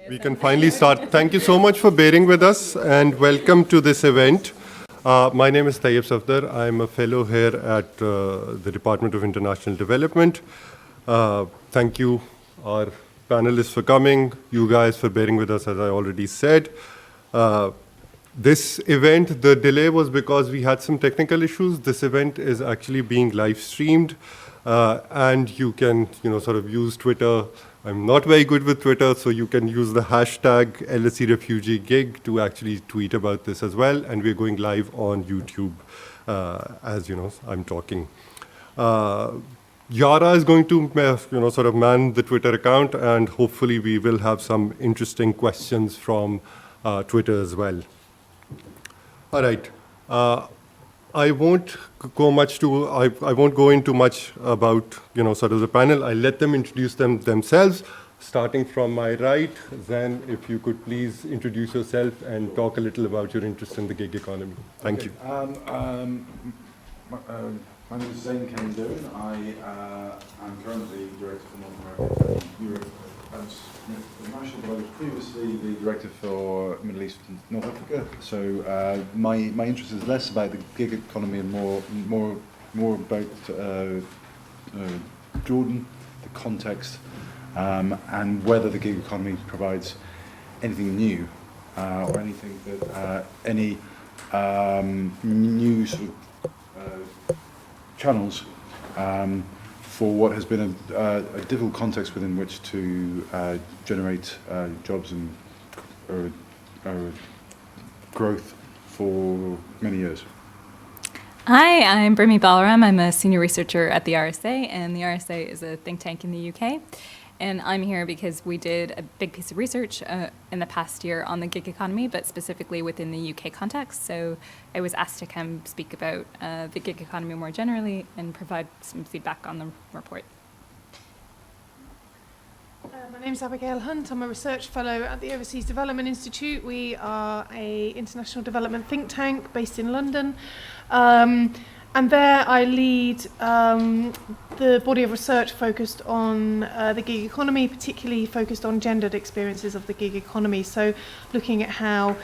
We can finally start. Thank you so much for bearing with us and welcome to this event. My name is Tayyab Safdar. I'm a fellow here at the Department of International Development. Thank you, our panelists, for coming, you guys for bearing with us, as I already said. This event, the delay was because we had some technical issues. This event is actually being live streamed, and you can, sort of use Twitter. I'm not very good with Twitter, so you can use the hashtag LSE Refugee gig to actually tweet about this as well. And we're going live on YouTube, as I'm talking. Yara is going to, sort of man the Twitter account, and hopefully we will have some interesting questions from Twitter as well. All right. I won't go into much about, sort of the panel. I'll let them introduce themselves, starting from my right. Then, if you could please introduce yourself and talk a little about your interest in the gig economy. Thank you. My name is Zain Kendoon. I am currently Director for North America and Europe at International, but I was previously the Director for Middle East and North Africa. So my interest is less about the gig economy and more about Jordan, the context, and whether the gig economy provides anything new or anything that any new sort of channels for what has been a difficult context within which to generate jobs and growth for many years. Hi, I'm Brimi Balaram. I'm a senior researcher at the RSA, and the RSA is a think tank in the UK. And I'm here because we did a big piece of research in the past year on the gig economy, but specifically within the UK context. So I was asked to come speak about the gig economy more generally and provide some feedback on the report. My name is Abigail Hunt. I'm a research fellow at the Overseas Development Institute. We are an international development think tank based in London. And there I lead the body of research focused on the gig economy, particularly focused on gendered experiences of the gig economy. So looking at how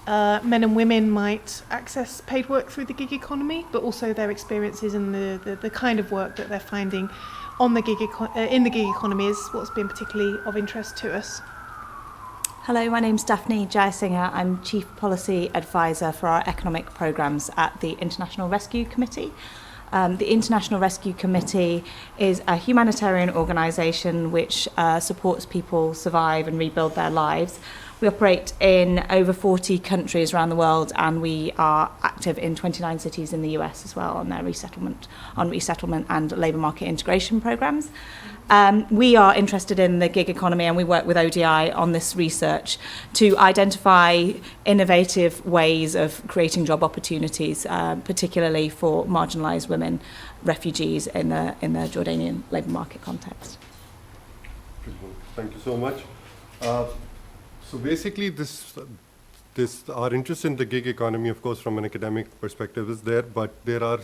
men and women might access paid work through the gig economy, but also their experiences and the kind of work that they're finding on the in the gig economy is what's been particularly of interest to us. Hello, my name's Daphne Jayasinghe. I'm Chief Policy Advisor for our economic programmes at the International Rescue Committee. The International Rescue Committee is a humanitarian organisation which supports people survive and rebuild their lives. We operate in over 40 countries around the world, and we are active in 29 cities in the US as well on their resettlement and labour market integration programmes. We are interested in the gig economy, and we work with ODI on this research to identify innovative ways of creating job opportunities, particularly for marginalised women, refugees in the Jordanian labour market context. Thank you so much. So basically, our interest in the gig economy, of course, from an academic perspective, is there, but there are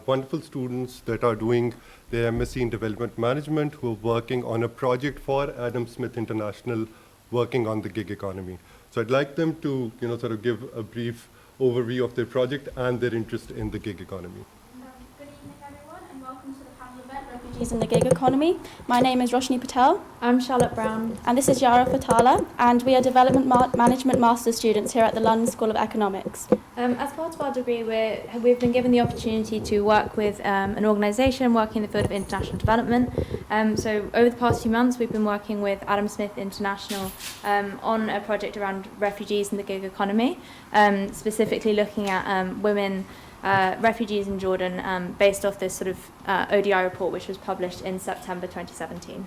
wonderful students that are doing their MSc in Development Management who are working on a project for Adam Smith International working on the gig economy. So I'd like them to, sort of give a brief overview of their project and their interest in the gig economy. Good evening, everyone, and welcome to the panel event, Refugees in the Gig Economy. My name is Roshni Patel. I'm Charlotte Brown. And this is Yara Fatala, and we are Development Management Master's students here at the London School of Economics. As part of our degree, we've been given the opportunity to work with an organisation working in the field of international development. So over the past few months, we've been working with Adam Smith International on a project around refugees in the gig economy, specifically looking at women refugees in Jordan based off this sort of ODI report, which was published in September 2017.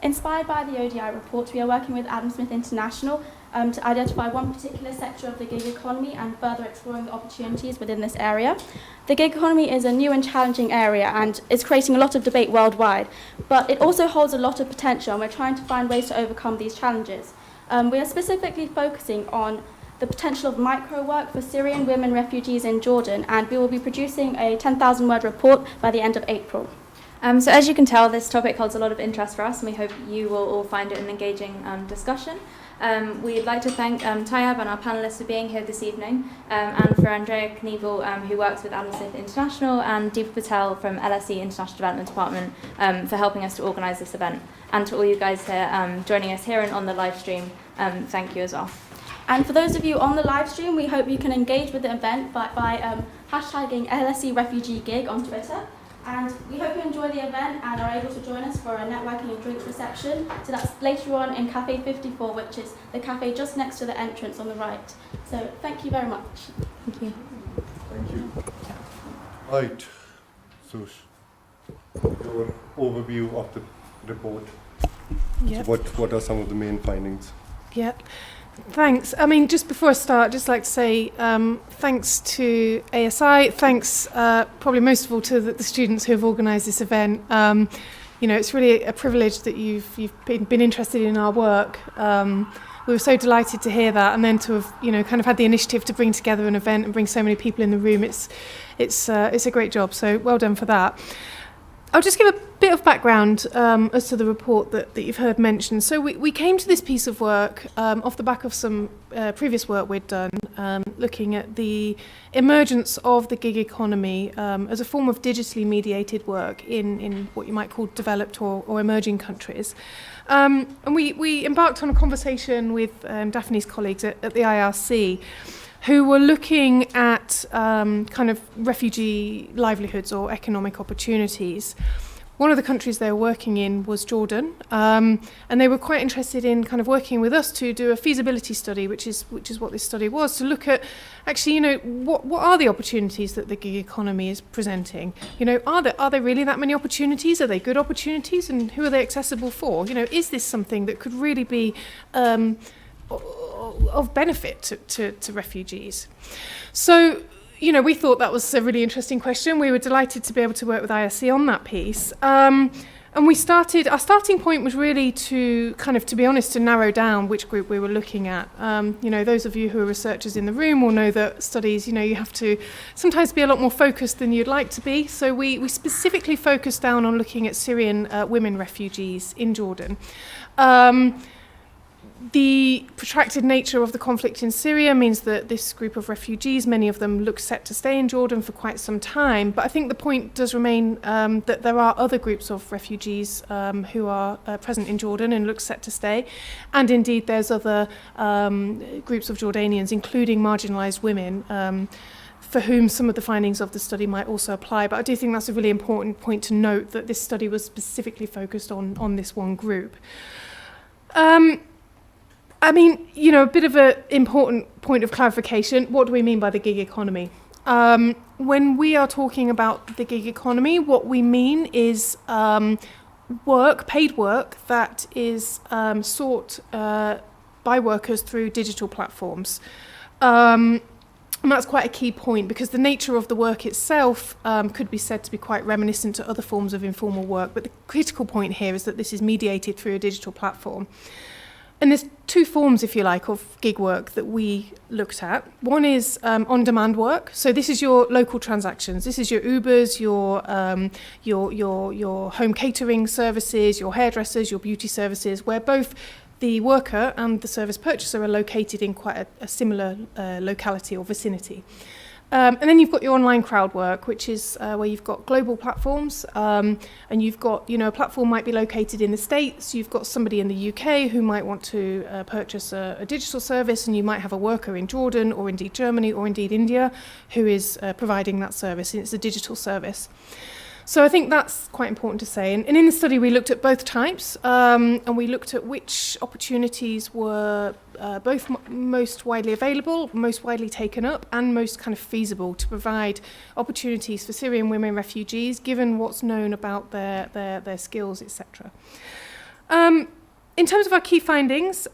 Inspired by the ODI report, we are working with Adam Smith International to identify one particular sector of the gig economy and further exploring the opportunities within this area. The gig economy is a new and challenging area and is creating a lot of debate worldwide, but it also holds a lot of potential, and we're trying to find ways to overcome these challenges. We are specifically focusing on the potential of micro work for Syrian women refugees in Jordan, and we will be producing a 10,000 word report by the end of April. So as you can tell, this topic holds a lot of interest for us, and we hope you will all find it an engaging discussion. We'd like to thank Tayyab and our panellists for being here this evening, and for Andrea Knievel, who works with Adam Smith International, and Deepa Patel from LSE International Development Department for helping us to organise this event. And to all you guys here joining us here and on the live stream, thank you as well. And for those of you on the live stream, we hope you can engage with the event by hashtagging LSE Refugee Gig on Twitter. And we hope you enjoy the event and are able to join us for a networking and drinks reception. So that's later on in Cafe 54, which is the cafe just next to the entrance on the right. So thank you very much. Thank you. Thank you. Right. So, your overview of the report. Yeah. So what are some of the main findings? Yeah. Thanks. I mean, just before I start, I'd just like to say thanks to ASI. Thanks, probably most of all, to the students who have organised this event. You know, it's really a privilege that you've been interested in our work. We were so delighted to hear that, and then to have, you know, kind of had the initiative to bring together an event and bring so many people in the room. It's a great job. So well done for that. I'll just give a bit of background as to the report that you've heard mentioned. So we came to this piece of work off the back of some previous work we'd done, looking at the emergence of the gig economy as a form of digitally mediated work in what you might call developed or emerging countries. And we embarked on a conversation with Daphne's colleagues at the IRC, who were looking at kind of refugee livelihoods or economic opportunities. One of the countries they were working in was Jordan, and they were quite interested in kind of working with us to do a feasibility study, which is what this study was, to look at actually, you know, what are the opportunities that the gig economy is presenting? You know, are there really that many opportunities? Are they good opportunities, and who are they accessible for? You know, is this something that could really be of benefit to refugees? So, you know, we thought that was a really interesting question. We were delighted to be able to work with IRC on that piece. And our starting point was really to be honest, to narrow down which group we were looking at. You know, those of you who are researchers in the room will know that studies, you know, you have to sometimes be a lot more focused than you'd like to be. So we specifically focused down on looking at Syrian women refugees in Jordan. The protracted nature of the conflict in Syria means that this group of refugees, many of them look set to stay in Jordan for quite some time. But I think the point does remain that there are other groups of refugees who are present in Jordan and look set to stay. And indeed, there's other groups of Jordanians, including marginalised women, for whom some of the findings of the study might also apply. But I do think that's a really important point to note, that this study was specifically focused on this one group. I mean, you know, a bit of an important point of clarification. What do we mean by the gig economy? When we are talking about the gig economy, what we mean is paid work that is sought by workers through digital platforms. And that's quite a key point, because the nature of the work itself could be said to be quite reminiscent to other forms of informal work. But the critical point here is that this is mediated through a digital platform. And there's two forms, if you like, of gig work that we looked at. One is on-demand work. So this is your local transactions. This is your Ubers, your home catering services, your hairdressers, your beauty services, where both the worker and the service purchaser are located in quite a similar locality or vicinity. And then you've got your online crowd work, which is where you've got global platforms, and you've got, you know, a platform might be located in the States, you've got somebody in the UK who might want to purchase a digital service, and you might have a worker in Jordan, or indeed Germany, or indeed India, who is providing that service, and it's a digital service. So I think that's quite important to say. And in the study, we looked at both types, and we looked at which opportunities were both most widely available, most widely taken up, and most kind of feasible to provide opportunities for Syrian women refugees, given what's known about their skills, etc. In terms of our key findings,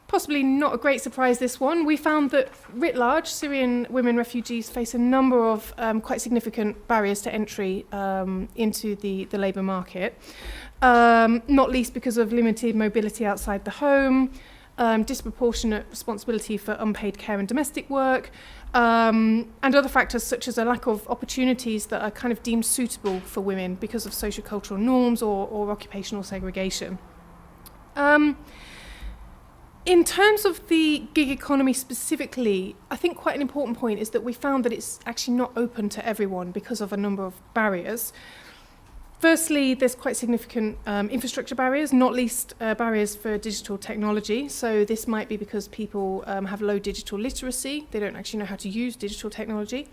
possibly not a great surprise, this one. We found that, writ large, Syrian women refugees face a number of quite significant barriers to entry into the labour market, not least because of limited mobility outside the home, disproportionate responsibility for unpaid care and domestic work, and other factors such as a lack of opportunities that are kind of deemed suitable for women because of sociocultural norms or occupational segregation. In terms of the gig economy specifically, I think quite an important point is that we found that it's actually not open to everyone because of a number of barriers. Firstly, there's quite significant infrastructure barriers, not least barriers for digital technology. So this might be because people have low digital literacy, they don't actually know how to use digital technology,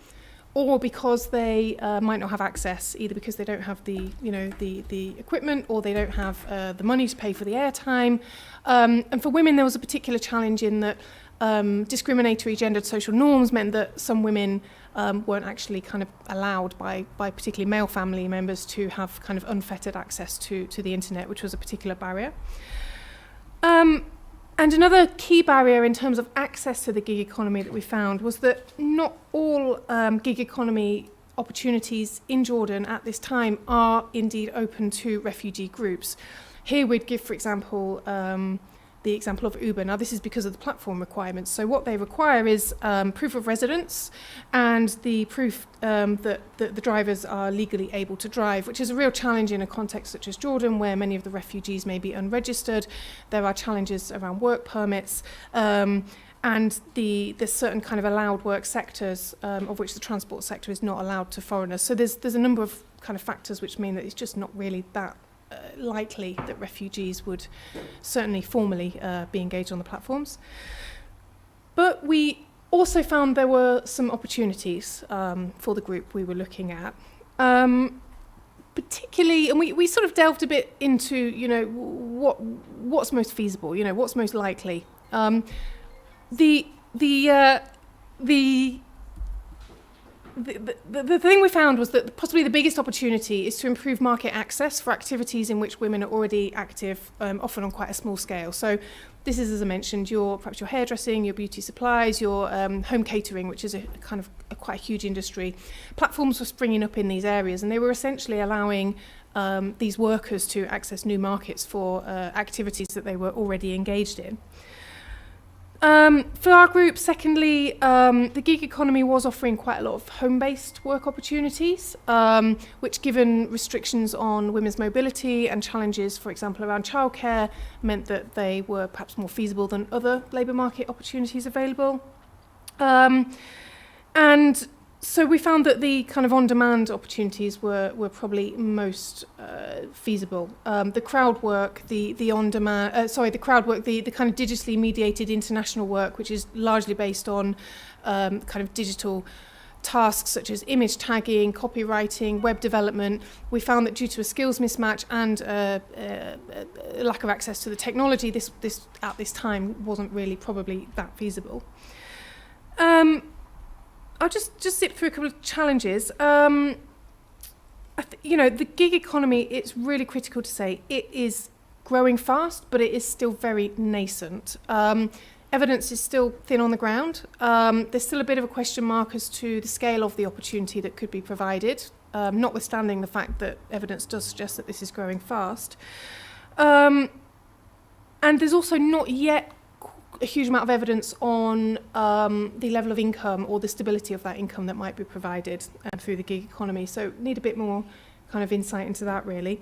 or because they might not have access, either because they don't have the equipment, or they don't have the money to pay for the airtime. And for women, there was a particular challenge in that discriminatory gendered social norms meant that some women weren't actually kind of allowed by particularly male family members to have kind of unfettered access to the internet, which was a particular barrier. And another key barrier in terms of access to the gig economy that we found was that not all gig economy opportunities in Jordan at this time are indeed open to refugee groups. Here we'd give, for example, the example of Uber. Now, this is because of the platform requirements. So what they require is proof of residence and the proof that the drivers are legally able to drive, which is a real challenge in a context such as Jordan, where many of the refugees may be unregistered. There are challenges around work permits, and there's certain kind of allowed work sectors, of which the transport sector is not allowed to foreigners. So there's a number of kind of factors which mean that it's just not really that likely that refugees would certainly formally be engaged on the platforms. But we also found there were some opportunities for the group we were looking at. Particularly, and we sort of delved a bit into, what's most feasible, what's most likely. The thing we found was that possibly the biggest opportunity is to improve market access for activities in which women are already active, often on quite a small scale. So this is, as I mentioned, perhaps your hairdressing, your beauty supplies, your home catering, which is a quite a huge industry. Platforms were springing up in these areas, and they were essentially allowing these workers to access new markets for activities that they were already engaged in. For our group, secondly, the gig economy was offering quite a lot of home-based work opportunities, which, given restrictions on women's mobility and challenges, for example, around childcare, meant that they were perhaps more feasible than other labour market opportunities available. And so we found that the kind of on-demand opportunities were probably most feasible. The crowd work, the kind of digitally mediated international work, which is largely based on kind of digital tasks such as image tagging, copywriting, web development. We found that due to a skills mismatch and lack of access to the technology, this at this time wasn't really probably that feasible. I'll just zip through a couple of challenges. The gig economy, it's really critical to say, it is growing fast, but it is still very nascent. Evidence is still thin on the ground. There's still a bit of a question mark as to the scale of the opportunity that could be provided, notwithstanding the fact that evidence does suggest that this is growing fast. And there's also not yet a huge amount of evidence on the level of income or the stability of that income that might be provided through the gig economy. So need a bit more kind of insight into that, really.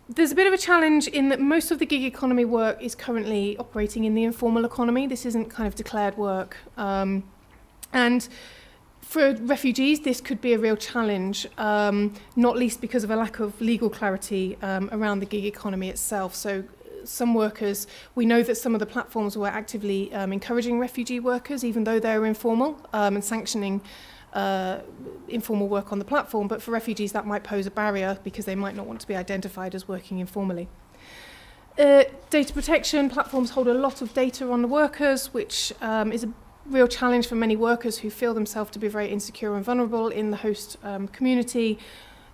There's a bit of a challenge in that most of the gig economy work is currently operating in the informal economy. This isn't kind of declared work. And for refugees, this could be a real challenge, not least because of a lack of legal clarity around the gig economy itself. So some workers, we know that some of the platforms were actively encouraging refugee workers, even though they're informal, and sanctioning informal work on the platform. But for refugees, that might pose a barrier because they might not want to be identified as working informally. Data protection, platforms hold a lot of data on the workers, which is a real challenge for many workers who feel themselves to be very insecure and vulnerable in the host community,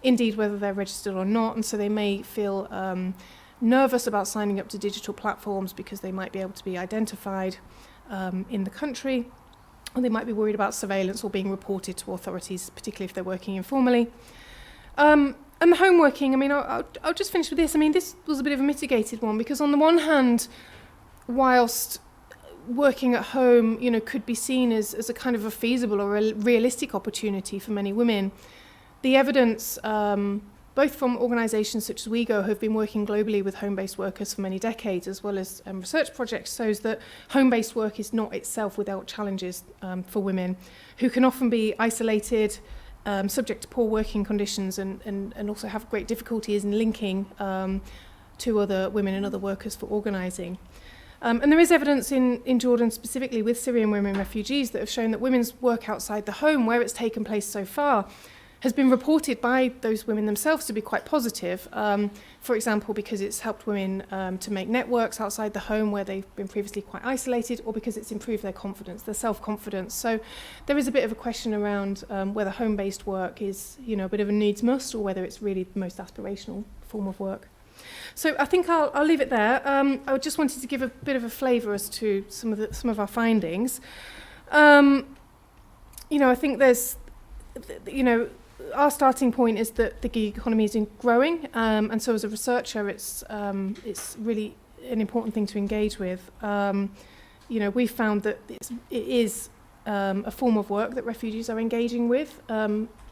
indeed whether they're registered or not, and so they may feel nervous about signing up to digital platforms because they might be able to be identified in the country, or they might be worried about surveillance or being reported to authorities, particularly if they're working informally. And the home working, I'll just finish with this. This was a bit of a mitigated one because on the one hand, whilst working at home, could be seen as a kind of a feasible or a realistic opportunity for many women, the evidence both from organisations such as WeGo, who have been working globally with home-based workers for many decades, as well as research projects, shows that home-based work is not itself without challenges for women, who can often be isolated, subject to poor working conditions, and also have great difficulties in linking to other women and other workers for organising. And there is evidence in Jordan, specifically with Syrian women refugees, that have shown that women's work outside the home, where it's taken place so far, has been reported by those women themselves to be quite positive. For example, because it's helped women to make networks outside the home where they've been previously quite isolated, or because it's improved their confidence, their self-confidence. So there is a bit of a question around whether home-based work is, a bit of a needs must, or whether it's really the most aspirational form of work. So I think I'll leave it there. I just wanted to give a bit of a flavour as to some of our findings. I think there's, our starting point is that the gig economy is growing, and so as a researcher, it's really an important thing to engage with. We found that it is a form of work that refugees are engaging with,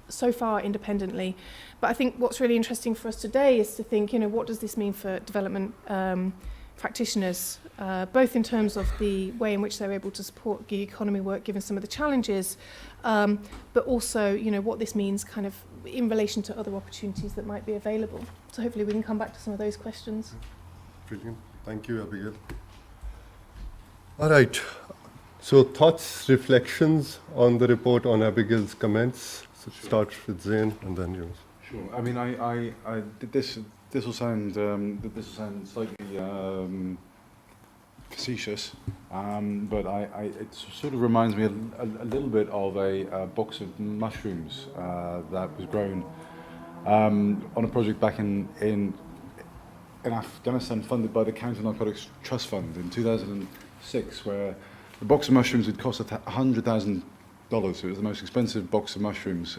so far independently. But I think what's really interesting for us today is to think, what does this mean for development practitioners, both in terms of the way in which they're able to support gig economy work given some of the challenges, but also, what this means kind of in relation to other opportunities that might be available. So hopefully we can come back to some of those questions. Brilliant. Thank you, Abigail. All right. So thoughts, reflections on the report, on Abigail's comments. So start with Zain and then yours. Sure. I mean, I this will sound slightly facetious, but it sort of reminds me a little bit of a box of mushrooms that was grown on a project back in Afghanistan, funded by the Counter Narcotics Trust Fund in 2006, where the box of mushrooms had cost $100,000. So it was the most expensive box of mushrooms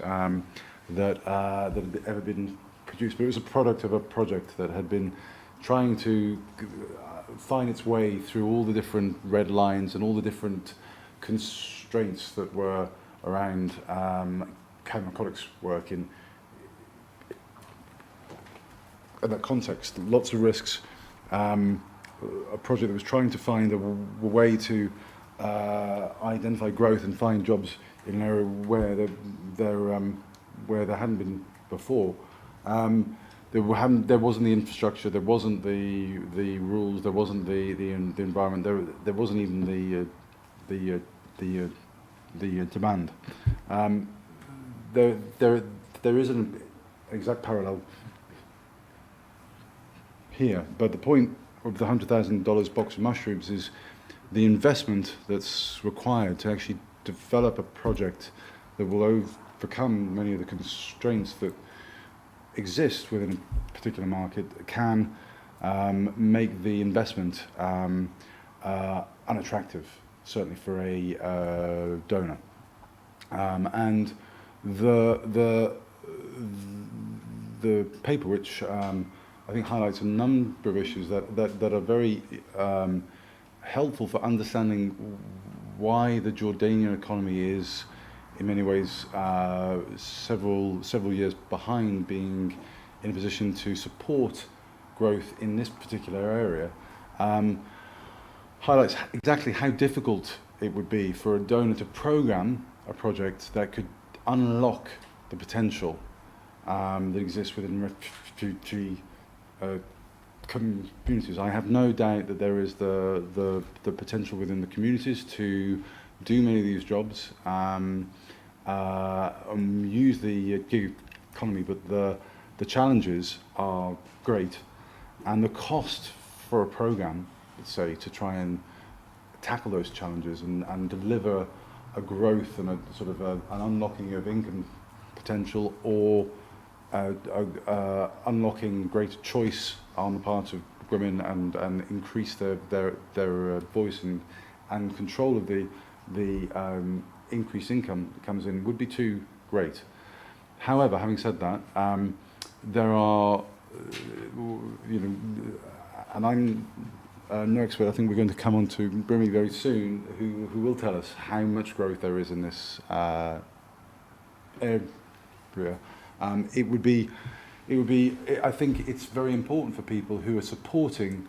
that had ever been produced. But it was a product of a project that had been trying to find its way through all the different red lines and all the different constraints that were around counter-narcotics work in that context. Lots of risks. A project that was trying to find a way to identify growth and find jobs in an area where there hadn't been before. There wasn't the infrastructure, there wasn't the rules, there wasn't the environment, there wasn't even the demand. There is an exact parallel here, but the point of the $100,000 box of mushrooms is the investment that's required to actually develop a project that will overcome many of the constraints that exist within a particular market, can make the investment unattractive, certainly for a donor. And the paper, which I think highlights a number of issues that are very helpful for understanding why the Jordanian economy is, in many ways, several years behind being in a position to support growth in this particular area, highlights exactly how difficult it would be for a donor to program a project that could unlock the potential that exists within refugee communities. I have no doubt that there is the potential within the communities to do many of these jobs, use the gig economy, but the challenges are great, and the cost for a program, let's say, to try and tackle those challenges and deliver a growth and a sort of an unlocking of income potential, or unlocking greater choice on the part of women and increase their voice and control of the increased income that comes in would be too great. However, having said that, there are, and I'm no expert. I think we're going to come on to Brimi very soon, who will tell us how much growth there is in this area. It would be it would be, I think it's very important for people who are supporting,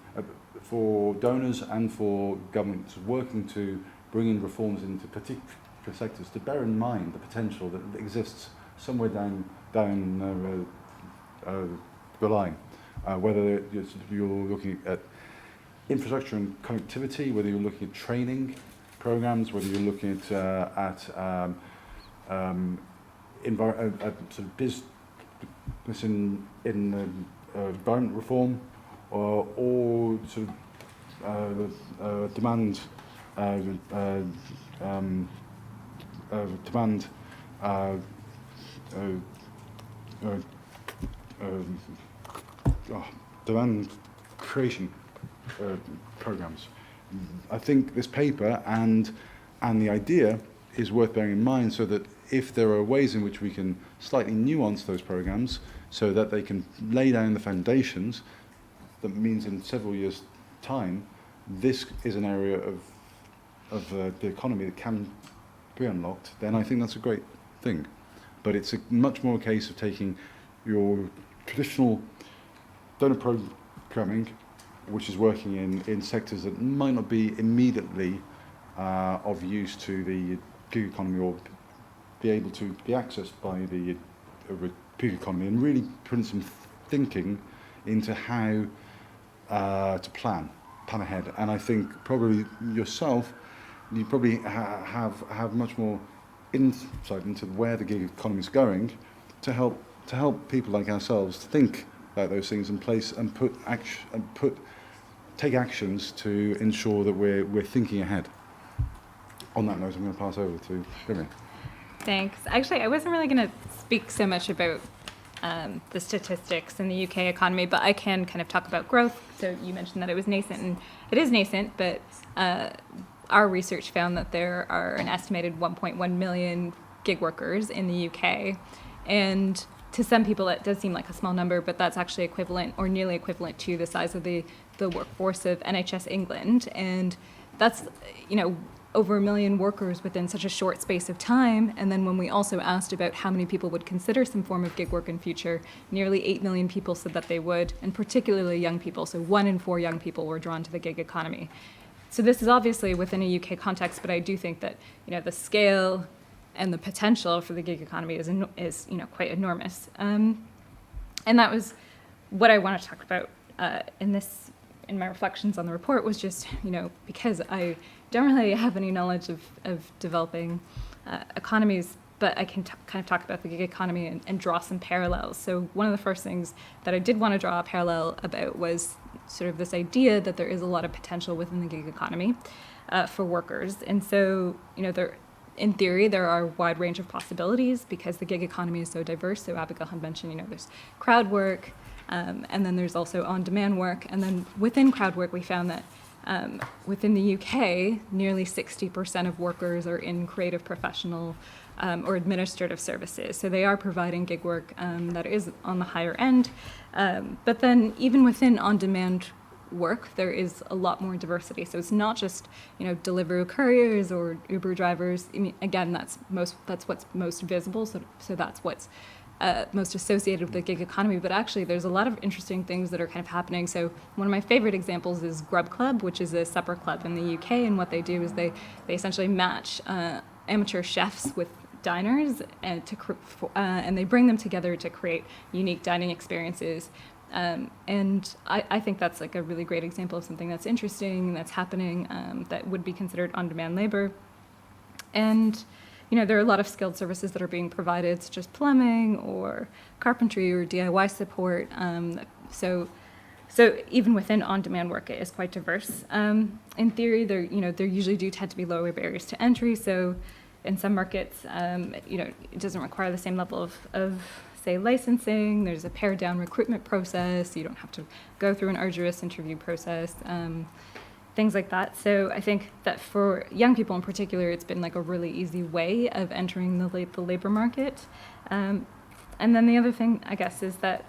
for donors and for governments working to bring in reforms into particular sectors, to bear in mind the potential that exists somewhere down the line. Whether you're looking at infrastructure and connectivity, whether you're looking at training programs, whether you're looking at sort of business in environment reform, or sort of demand demand creation programs. I think this paper and the idea is worth bearing in mind, so that if there are ways in which we can slightly nuance those programs so that they can lay down the foundations, that means in several years' time, this is an area of the economy that can be unlocked, then I think that's a great thing. But it's much more a case of taking your traditional donor programming, which is working in sectors that might not be immediately of use to the gig economy, or be able to be accessed by the gig economy, and really putting some thinking into how to plan ahead. And I think probably yourself, you probably have much more insight into where the gig economy is going, to help people like ourselves think about those things in place and take actions to ensure that we're thinking ahead. On that note, I'm going to pass over to Remy. Thanks. Actually, I wasn't really going to speak so much about the statistics in the UK economy, but I can kind of talk about growth. So you mentioned that it was nascent, and it is nascent, but our research found that there are an estimated 1.1 million gig workers in the UK. And to some people, that does seem like a small number, but that's actually equivalent, or nearly equivalent, to the size of the workforce of NHS England. And that's, over 1 million workers within such a short space of time. And then when we also asked about how many people would consider some form of gig work in future, nearly 8 million people said that they would, and particularly young people. So 1 in 4 young people were drawn to the gig economy. So this is obviously within a UK context, but I do think that the scale and the potential for the gig economy is quite enormous. And that was what I want to talk about in my reflections on the report, was just, because I don't really have any knowledge of developing economies, but I can kind of talk about the gig economy and draw some parallels. So one of the first things that I did want to draw a parallel about was sort of this idea that there is a lot of potential within the gig economy for workers. And so, in theory, there are a wide range of possibilities because the gig economy is so diverse. So Abigail Hunt mentioned, there's crowd work, and then there's also on-demand work. And then within crowd work, we found that within the UK, nearly 60% of workers are in creative, professional, or administrative services. So they are providing gig work that is on the higher end. But then even within on-demand work, there is a lot more diversity. So it's not just, Deliveroo couriers or Uber drivers. I mean, again, that's what's most visible. So that's what's most associated with the gig economy, but actually there's a lot of interesting things that are kind of happening. So one of my favorite examples is Grub Club, which is a supper club in the UK, and what they do is they essentially match amateur chefs with diners and they bring them together to create unique dining experiences. And I think that's like a really great example of something that's interesting, that's happening, that would be considered on-demand labor. And there are a lot of skilled services that are being provided, such as plumbing or carpentry or DIY support. So even within on-demand work, it is quite diverse. In theory, there usually do tend to be lower barriers to entry. So in some markets, it doesn't require the same level of say, licensing. There's a pared-down recruitment process. You don't have to go through an arduous interview process. Things like that. So I think that for young people in particular, it's been like a really easy way of entering the labor market. And then the other thing, I guess, is that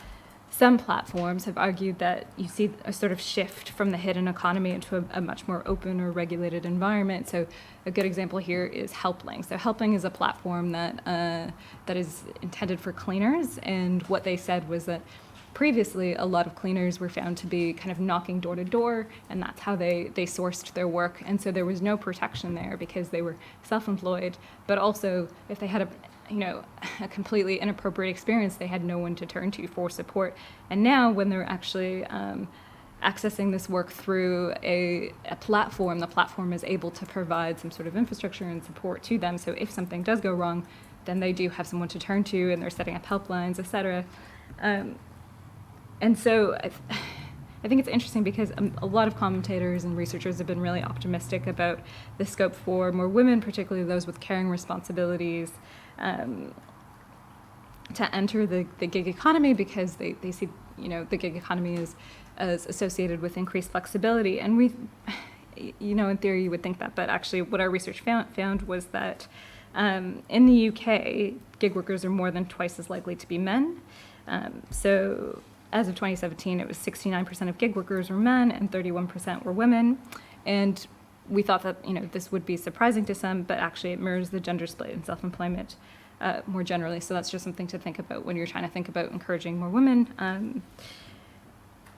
some platforms have argued that you see a sort of shift from the hidden economy into a much more open or regulated environment. So a good example here is Helpling. So Helpling is a platform that that is intended for cleaners, and what they said was that previously a lot of cleaners were found to be kind of knocking door to door, and that's how they sourced their work. And so there was no protection there because they were self-employed, but also if they had a completely inappropriate experience, they had no one to turn to for support. And now when they're actually accessing this work through a platform, the platform is able to provide some sort of infrastructure and support to them. So if something does go wrong, then they do have someone to turn to, and they're setting up helplines, et cetera. And so I think it's interesting because a lot of commentators and researchers have been really optimistic about the scope for more women, particularly those with caring responsibilities, to enter the gig economy, because they see the gig economy as associated with increased flexibility. And we, in theory you would think that, but actually what our research found was that in the UK, gig workers are more than twice as likely to be men. So as of 2017, it was 69% of gig workers were men and 31% were women. And we thought that this would be surprising to some, but actually it mirrors the gender split in self-employment more generally. So that's just something to think about when you're trying to think about encouraging more women.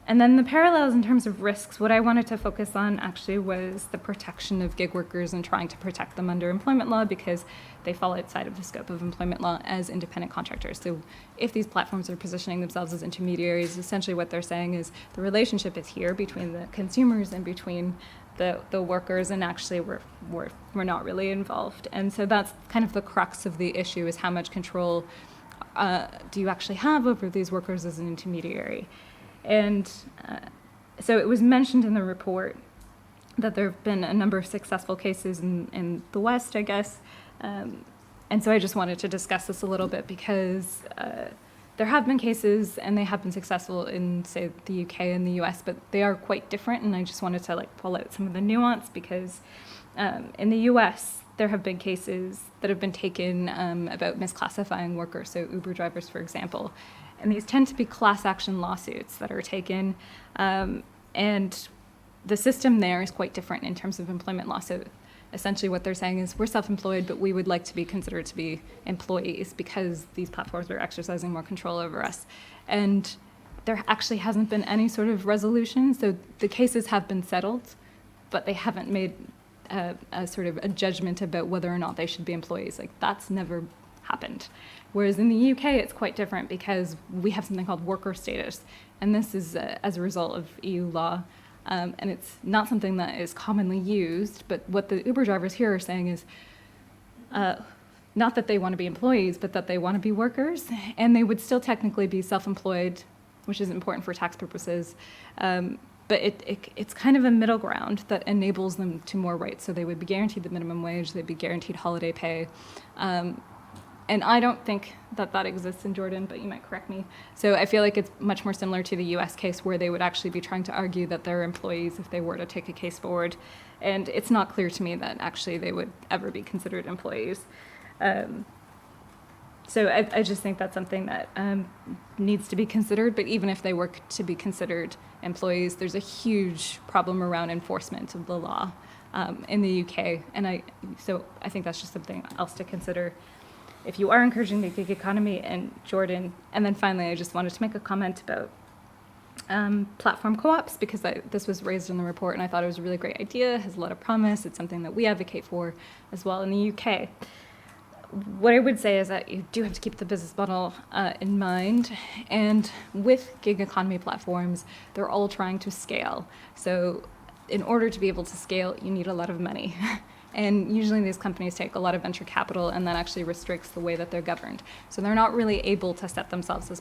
And then the parallels in terms of risks, what I wanted to focus on actually was the protection of gig workers and trying to protect them under employment law, because they fall outside of the scope of employment law as independent contractors. So if these platforms are positioning themselves as intermediaries, essentially what they're saying is the relationship is here between the consumers and between the workers, and actually we're not really involved. And so that's kind of the crux of the issue, is how much control do you actually have over these workers as an intermediary. And so it was mentioned in the report that there have been a number of successful cases in the West, I guess. And so I just wanted to discuss this a little bit, because there have been cases and they have been successful in, say, the UK and the US, but they are quite different. And I just wanted to pull out some of the nuance, because in the US, there have been cases that have been taken about misclassifying workers, so Uber drivers, for example. And these tend to be class action lawsuits that are taken. And the system there is quite different in terms of employment law. So essentially what they're saying is, we're self-employed, but we would like to be considered to be employees because these platforms are exercising more control over us. And there actually hasn't been any sort of resolution. So the cases have been settled, but they haven't made a sort of a judgment about whether or not they should be employees. That's never happened. Whereas in the UK, it's quite different, because we have something called worker status. And this is as a result of EU law. And it's not something that is commonly used, but what the Uber drivers here are saying is not that they want to be employees, but that they want to be workers, and they would still technically be self-employed, which is important for tax purposes. But it's kind of a middle ground that enables them to more rights. So they would be guaranteed the minimum wage, they'd be guaranteed holiday pay. And I don't think that exists in Jordan, but you might correct me. So I feel like it's much more similar to the US case, where they would actually be trying to argue that they're employees if they were to take a case forward. And it's not clear to me that actually they would ever be considered employees. So I just think that's something that needs to be considered. But even if they were to be considered employees, there's a huge problem around enforcement of the law in the UK. And so I think that's just something else to consider if you are encouraging the gig economy in Jordan. And then finally, I just wanted to make a comment about platform co-ops, because this was raised in the report, and I thought it was a really great idea, has a lot of promise. It's something that we advocate for as well in the UK. What I would say is that you do have to keep the business model in mind. And with gig economy platforms, they're all trying to scale. So in order to be able to scale, you need a lot of money. And usually these companies take a lot of venture capital, and that actually restricts the way that they're governed. So they're not really able to set themselves up as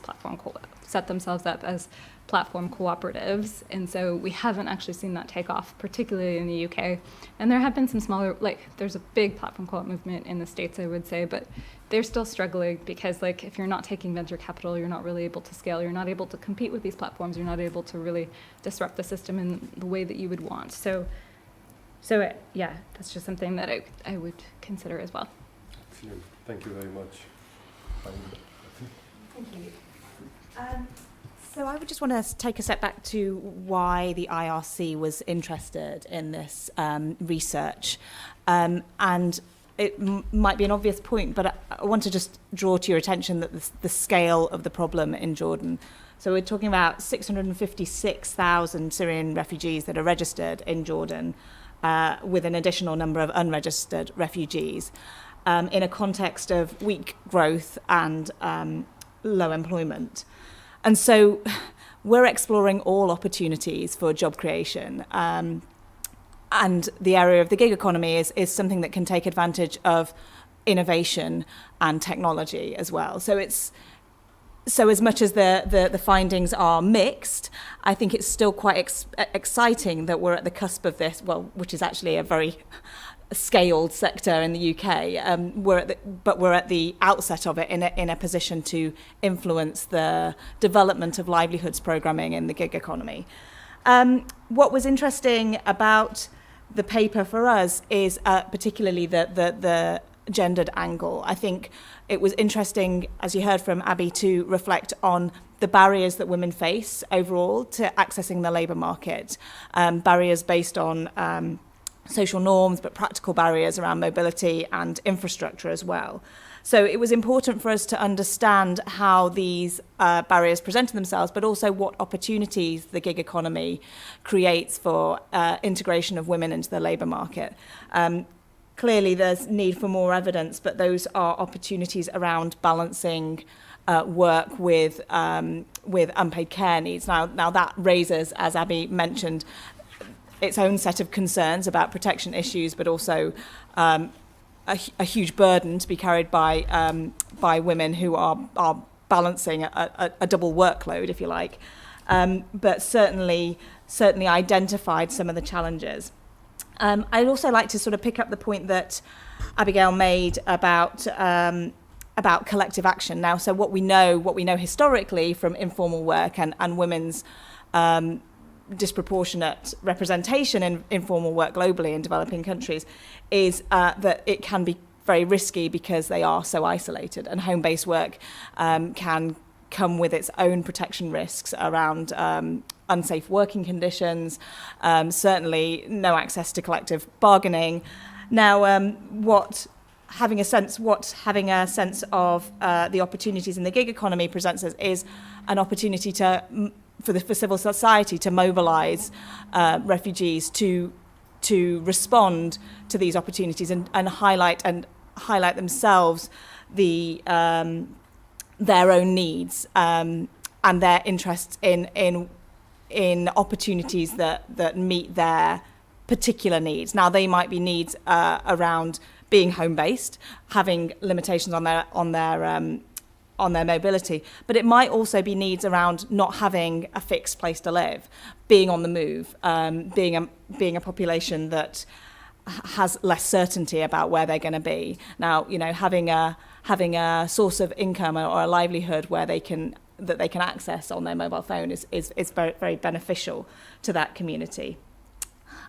platform cooperatives. And so we haven't actually seen that take off, particularly in the UK. And there have been some smaller, there's a big platform co-op movement in the States, I would say, but they're still struggling, because if you're not taking venture capital, you're not really able to scale. You're not able to compete with these platforms. You're not able to really disrupt the system in the way that you would want. So yeah, that's just something that I would consider as well. Excellent. Thank you very much. Thank you. So I would just want to take a step back to why the IRC was interested in this research. And it might be an obvious point, but I want to just draw to your attention that the scale of the problem in Jordan. So we're talking about 656,000 Syrian refugees that are registered in Jordan, with an additional number of unregistered refugees, in a context of weak growth and low employment. And so we're exploring all opportunities for job creation. And the area of the gig economy is something that can take advantage of innovation and technology as well. So as much as the findings are mixed, I think it's still quite exciting that we're at the cusp of this, which is actually a very scaled sector in the UK. But we're at the outset of it in a position to influence the development of livelihoods programming in the gig economy. What was interesting about the paper for us is particularly the gendered angle. I think it was interesting, as you heard from Abby, to reflect on the barriers that women face overall to accessing the labour market, barriers based on social norms, but practical barriers around mobility and infrastructure as well. So it was important for us to understand how these barriers presented themselves, but also what opportunities the gig economy creates for integration of women into the labour market. Clearly, there's need for more evidence, but those are opportunities around balancing work with unpaid care needs. Now that raises, as Abby mentioned, its own set of concerns about protection issues, but also a huge burden to be carried by women who are balancing a double workload, if you like. But certainly identified some of the challenges. I'd also like to sort of pick up the point that Abigail made about collective action. Now, so what we know historically from informal work and women's disproportionate representation in informal work globally in developing countries is that it can be very risky because they are so isolated, and home-based work can come with its own protection risks around unsafe working conditions, certainly no access to collective bargaining. Now, having a sense of the opportunities in the gig economy presents us is an opportunity for civil society to mobilise refugees to respond to these opportunities and highlight themselves their own needs and their interests in opportunities that meet their particular needs. Now, they might be needs around being home-based, having limitations on their mobility, but it might also be needs around not having a fixed place to live, being on the move, being a population that has less certainty about where they're going to be. Now, having a source of income or a livelihood where they can access on their mobile phone is very, very beneficial to that community.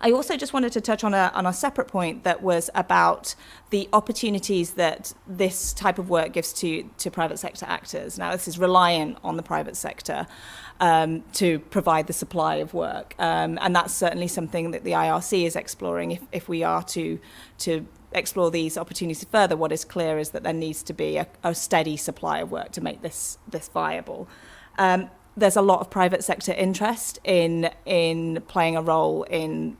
I also just wanted to touch on a separate point that was about the opportunities that this type of work gives to private sector actors. Now, this is reliant on the private sector to provide the supply of work, and that's certainly something that the IRC is exploring. If we are to explore these opportunities further, what is clear is that there needs to be a steady supply of work to make this viable. There's a lot of private sector interest in playing a role in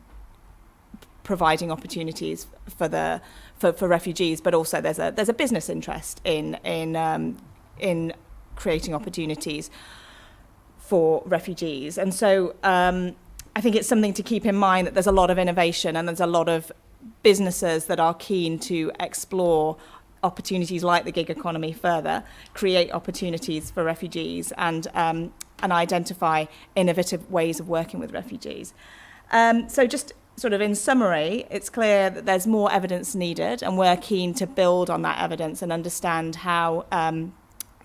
providing opportunities for refugees, but also there's a business interest in creating opportunities for refugees. And so I think it's something to keep in mind that there's a lot of innovation and there's a lot of businesses that are keen to explore opportunities like the gig economy further, create opportunities for refugees and identify innovative ways of working with refugees. So just sort of in summary, it's clear that there's more evidence needed, and we're keen to build on that evidence and understand how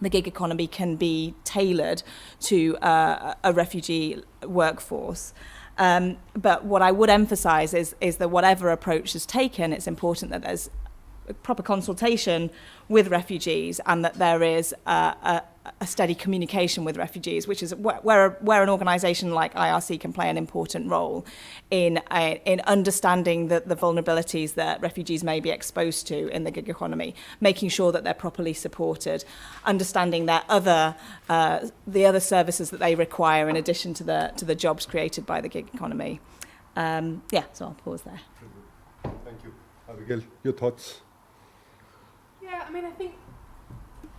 the gig economy can be tailored to a refugee workforce. But what I would emphasise is that whatever approach is taken, it's important that there's proper consultation with refugees and that there is a a steady communication with refugees, which is where an organisation like IRC can play an important role in understanding the vulnerabilities that refugees may be exposed to in the gig economy, making sure that they're properly supported, understanding their the other services that they require in addition to the jobs created by the gig economy. So I'll pause there. Thank you. Abigail, your thoughts? Yeah, I mean, I think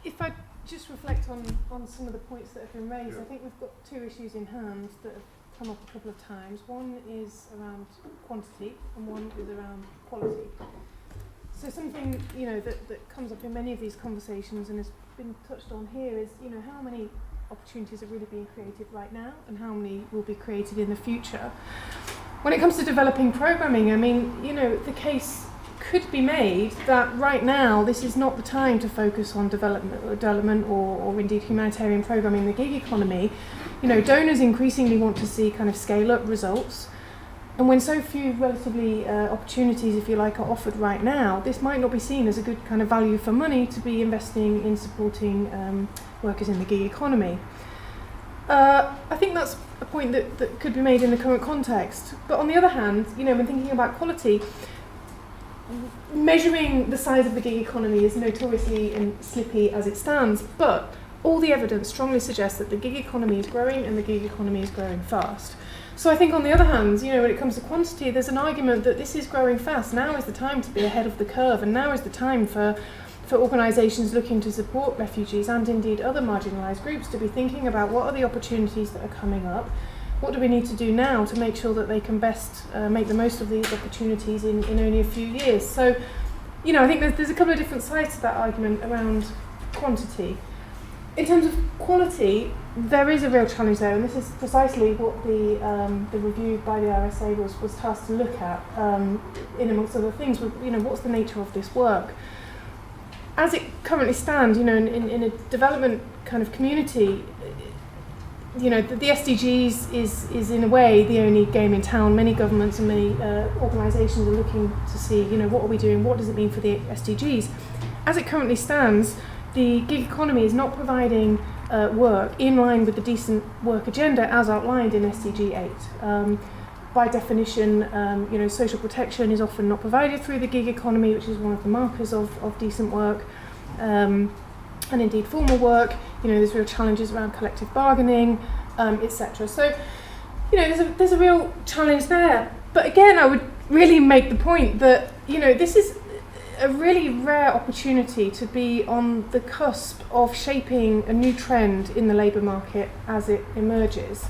if I just reflect on some of the points that have been raised, I think we've got two issues in hand that have come up a couple of times. One is around quantity and one is around quality. So something, that comes up in many of these conversations and has been touched on here is, how many opportunities are really being created right now and how many will be created in the future. When it comes to developing programming, I mean, the case could be made that right now this is not the time to focus on development or indeed humanitarian programming in the gig economy. Donors increasingly want to see kind of scale-up results. And when so few relatively opportunities, if you like, are offered right now, this might not be seen as a good kind of value for money to be investing in supporting workers in the gig economy. I think that's a point that could be made in the current context. But on the other hand, when thinking about quality, measuring the size of the gig economy is notoriously slippy as it stands, but all the evidence strongly suggests that the gig economy is growing and the gig economy is growing fast. So I think on the other hand, when it comes to quantity, there's an argument that this is growing fast. Now is the time to be ahead of the curve, and now is the time for organisations looking to support refugees and indeed other marginalised groups to be thinking about what are the opportunities that are coming up, what do we need to do now to make sure that they can best make the most of these opportunities in only a few years. So, I think there's a couple of different sides to that argument around quantity. In terms of quality, there is a real challenge there, and this is precisely what the review by the RSA was tasked to look at, in amongst other things, what's the nature of this work. As it currently stands, in a development kind of community, the SDGs is in a way the only game in town. Many governments and many organisations are looking to see, what are we doing, what does it mean for the SDGs. As it currently stands, the gig economy is not providing work in line with the decent work agenda as outlined in SDG 8. By definition, social protection is often not provided through the gig economy, which is one of the markers of decent work, and indeed formal work. There's real challenges around collective bargaining, etc. So, there's a real challenge there. But again, I would really make the point that, this is a really rare opportunity to be on the cusp of shaping a new trend in the labour market as it emerges.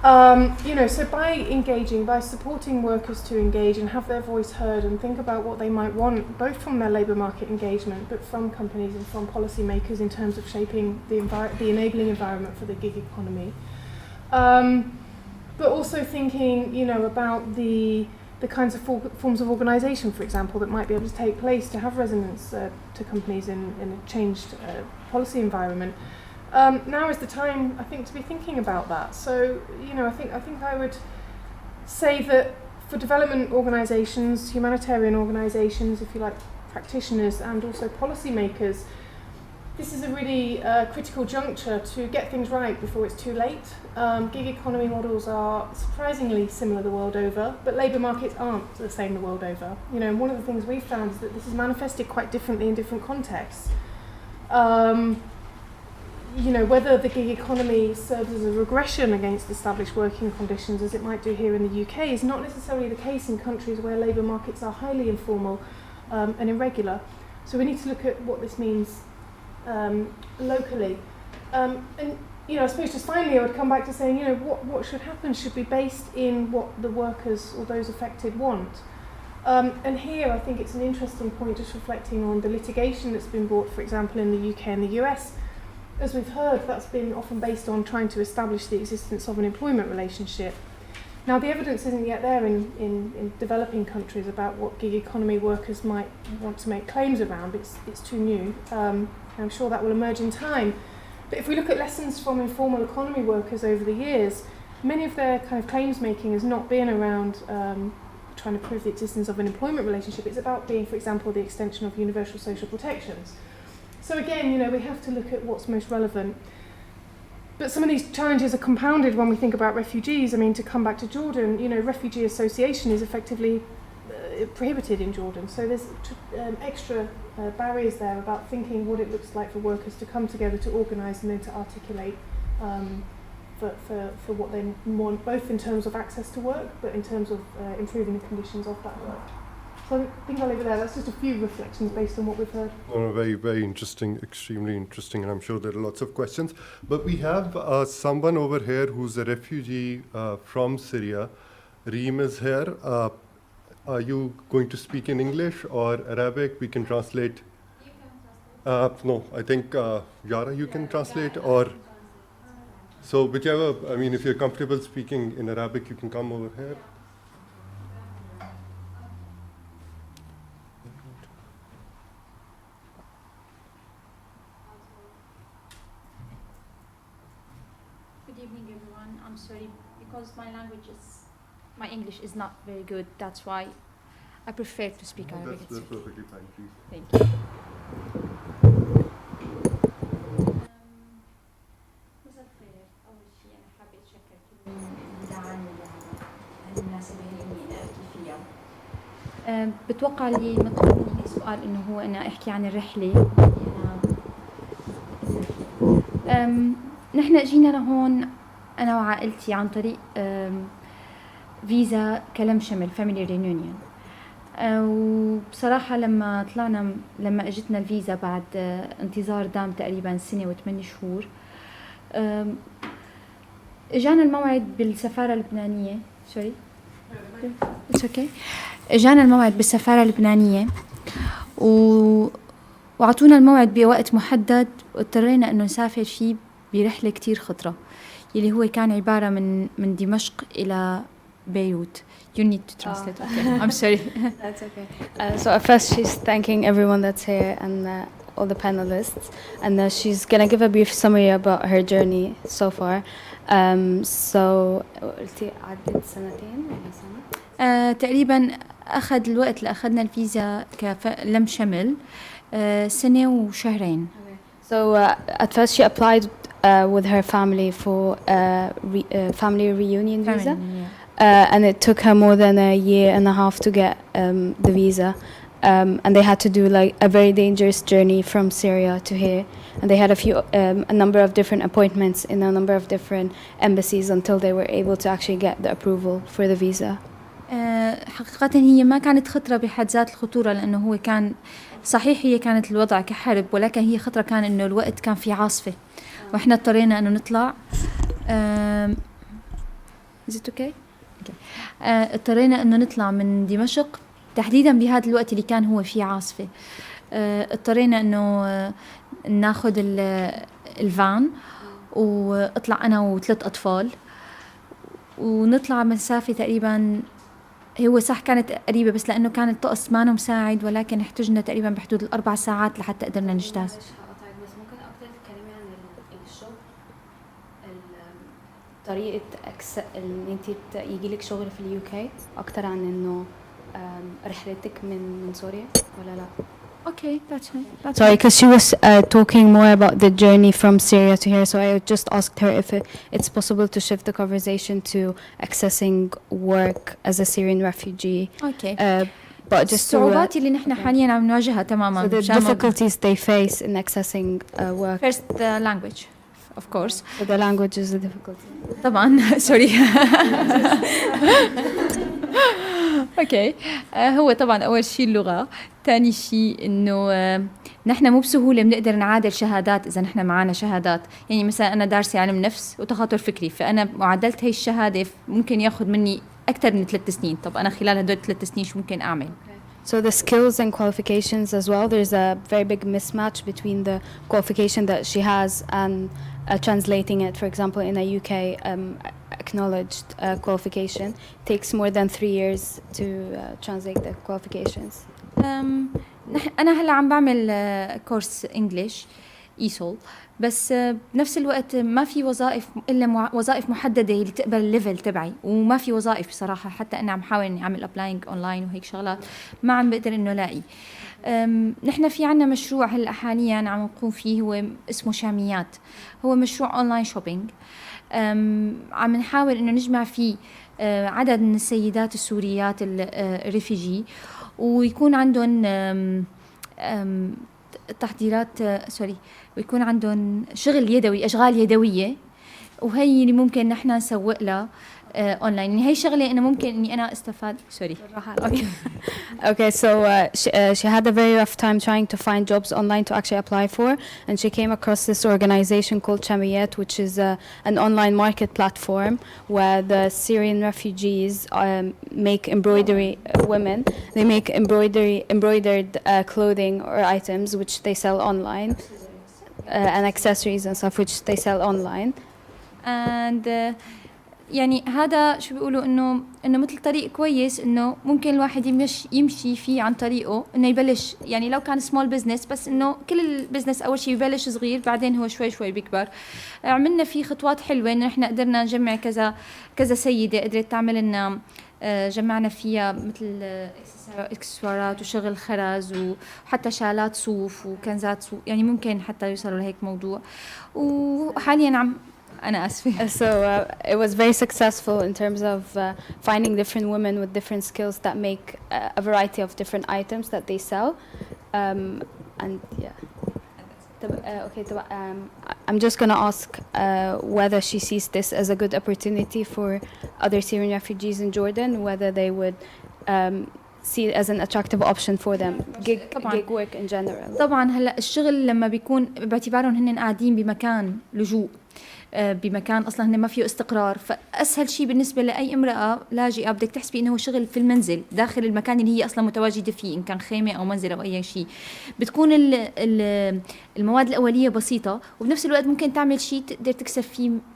So by supporting workers to engage and have their voice heard and think about what they might want, both from their labour market engagement, but from companies and from policymakers in terms of shaping the enabling environment for the gig economy. But also thinking, about the kinds of forms of organisation, for example, that might be able to take place to have resonance to companies in a changed policy environment. Now is the time, I think, to be thinking about that. So, I think I would say that for development organisations, humanitarian organisations, if you like, practitioners, and also policymakers, this is a really critical juncture to get things right before it's too late. Gig economy models are surprisingly similar the world over, but labour markets aren't the same the world over. One of the things we've found is that this is manifested quite differently in different contexts. Whether the gig economy serves as a regression against established working conditions, as it might do here in the UK, is not necessarily the case in countries where labour markets are highly informal and irregular. So we need to look at what this means locally. I suppose just finally I would come back to saying, what should happen should be based in what the workers or those affected want. And here I think it's an interesting point just reflecting on the litigation that's been brought, for example, in the UK and the US. As we've heard, that's been often based on trying to establish the existence of an employment relationship. Now, the evidence isn't yet there in developing countries about what gig economy workers might want to make claims around. It's too new. I'm sure that will emerge in time. But if we look at lessons from informal economy workers over the years, many of their kind of claims making has not been around trying to prove the existence of an employment relationship. It's about being, for example, the extension of universal social protections. So again, you know, we have to look at what's most relevant. But some of these challenges are compounded when we think about refugees. I mean, to come back to Jordan, you know, refugee association is effectively prohibited in Jordan. So there's extra barriers there about thinking what it looks like for workers to come together to organise and then to articulate for what they want, both in terms of access to work, but in terms of improving the conditions of that work. So I think I'll leave it there. That's just a few reflections based on what we've heard. Very, very interesting, extremely interesting, and I'm sure there are lots of questions. But we have someone over here who's a refugee from Syria. Reem is here. Are you going to speak in English or Arabic? We can translate. No, I think Yara, you can translate, or so whichever. I mean, if you're comfortable speaking in Arabic, you can come over here. Good evening, everyone. I'm sorry because my English is not very good. That's why I prefer to speak Arabic. That's perfectly fine, please. Thank you. مساء الخير. أول شيء أنا حابة أتشكر كل الدعم المناسبة إني أحكي فيها. بتوقع اللي مطلوب مني سؤال إنه هو أنا أحكي عن الرحلة. نحن اجينا لهون انا وعائلتي عن طريق فيزا كلام شمل فاميلي ريونيون. وبصراحه لما اجتنا الفيزا بعد انتظار دام تقريبا سنه و8 شهور، اجانا الموعد بالسفاره اللبنانيه. سوري اتس اوكي. اجانا الموعد بالسفاره اللبنانيه وعطونا الموعد بوقت محدد، واضطرينا انه نسافر فيه برحلة كتير خطرة، يلي هو كان عبارة من دمشق إلى بيروت. You need to translate. Okay. I'm sorry. That's okay. So at first she's thanking everyone that's here and all the panelists, and she's gonna give a brief summary about her journey so far. So قلتي عدت سنتين ولا سنة؟ تقريبا أخذ الوقت اللي أخذنا الفيزا كلم شمل سنة وشهرين. So at first she applied with her family for family reunion visa, and it took her more than a year and a half to get the visa, and they had to do like a very dangerous journey from Syria to here, and they had a number of different appointments in a number of different embassies until they were able to actually get the approval for the visa. حقيقة هي ما كانت خطرة بحد ذات الخطورة، لأنه هو كان صحيح هي كانت الوضع كحرب، ولكن هي خطرة كان إنه الوقت كان في عاصفة وإحنا اضطرينا إنه نطلع. Is it okay? اضطرينا إنه نطلع من دمشق تحديدا بهذا الوقت اللي كان هو فيه عاصفة. اضطرينا إنه ناخد الفان واطلع أنا و3 أطفال ونطلع مسافة تقريبا، هو صح كانت قريبة بس لأنه كان الطقس ما مساعد، ولكن احتجنا تقريبا بحدود 4 ساعات لحتى قدرنا نجتاز. بس ممكن أكتر تتكلمي عن الشغل، طريقة إن أنت يجيلك شغل في اليو كي أكتر عن إنه رحلتك من سوريا ولا لا؟ Okay, that's fine. Sorry, because she was talking more about the journey from Syria to here, so I just asked her if it's possible to shift the conversation to accessing work as a Syrian refugee. Okay. But just الصعوبات اللي نحن حاليا عم نواجهها تماما. So the difficulties they face in accessing work. First, the language, of course. So the language is the difficulty. طبعا sorry. اوكي. هو طبعا اول شيء اللغه، ثاني شيء انه نحن مو بسهوله بنقدر نعادل شهادات اذا نحن معنا شهادات. يعني مثلا انا دارسه علم نفس وتخاطر فكري، فانا معادله هي الشهاده ممكن ياخذ مني اكثر من 3 سنين. طب انا خلال هدول 3 سنين شو ممكن اعمل؟ So the skills and qualifications as well, there's a very big mismatch between the qualification that she has and translating it. For example, in a UK acknowledged qualification, takes more than 3 years to translate the qualifications. أنا هلا عم بعمل كورس إنجليش. إيسول، بس بنفس الوقت ما في وظائف إلا وظائف محددة اللي تقبل الليفل تبعي، وما في وظائف بصراحة. حتى أنا عم حاول إني أعمل أبلاينج أونلاين وهيك شغلات ما عم بقدر إنه لاقي. نحن في عنا مشروع هلا حاليا عم نقوم فيه، هو اسمه شاميات. هو مشروع أونلاين شوبينج. عم نحاول إنه نجمع فيه عدد من السيدات السوريات الريفيجي، ويكون عندهم تحضيرات ويكون عندهم شغل يدوي، أشغال يدوية، وهي اللي ممكن نحن نسوق لها اونلاين. يعني هي شغله انا ممكن اني انا استفاد. Okay, so she had a very rough time trying to find jobs online to actually apply for, and she came across this organization called Chamiyat, which is an online market platform where the Syrian refugees make embroidery women. They make embroidered clothing or items which they sell online, and accessories and stuff which they sell online. And يعني هذا شو بيقولوا انه مثل طريق كويس انه ممكن الواحد يمشي فيه عن طريقه، انه يبلش يعني لو كان سمول بزنس، بس انه كل البزنس اول شيء يبلش صغير بعدين هو شوي شوي بيكبر. عملنا فيه خطوات حلوه انه احنا قدرنا نجمع كذا سيده قدرت تعمل لنا، جمعنا فيها مثل اكسسوارات وشغل خرز وحتى شالات صوف وكنزات صوف، يعني ممكن حتى يوصلوا لهيك موضوع. وحاليا أنا آسفة. So it was very successful in terms of finding different women with different skills that make a variety of different items that they sell. And yeah. Okay, I'm just going to ask whether she sees this as a good opportunity for other Syrian refugees in Jordan, whether they would see it as an attractive option for them, gig work in general. طبعا هلا الشغل لما بيكون باعتبارهم هن قاعدين بمكان لجوء، بمكان اصلا هن ما فيه استقرار، فاسهل شيء بالنسبه لاي امراه لاجئه بدك تحسبي انه هو شغل في المنزل داخل المكان اللي هي اصلا متواجده فيه، ان كان خيمه او منزل او اي شيء. بتكون المواد الاوليه بسيطه، وبنفس الوقت ممكن تعمل شيء تقدر تكسب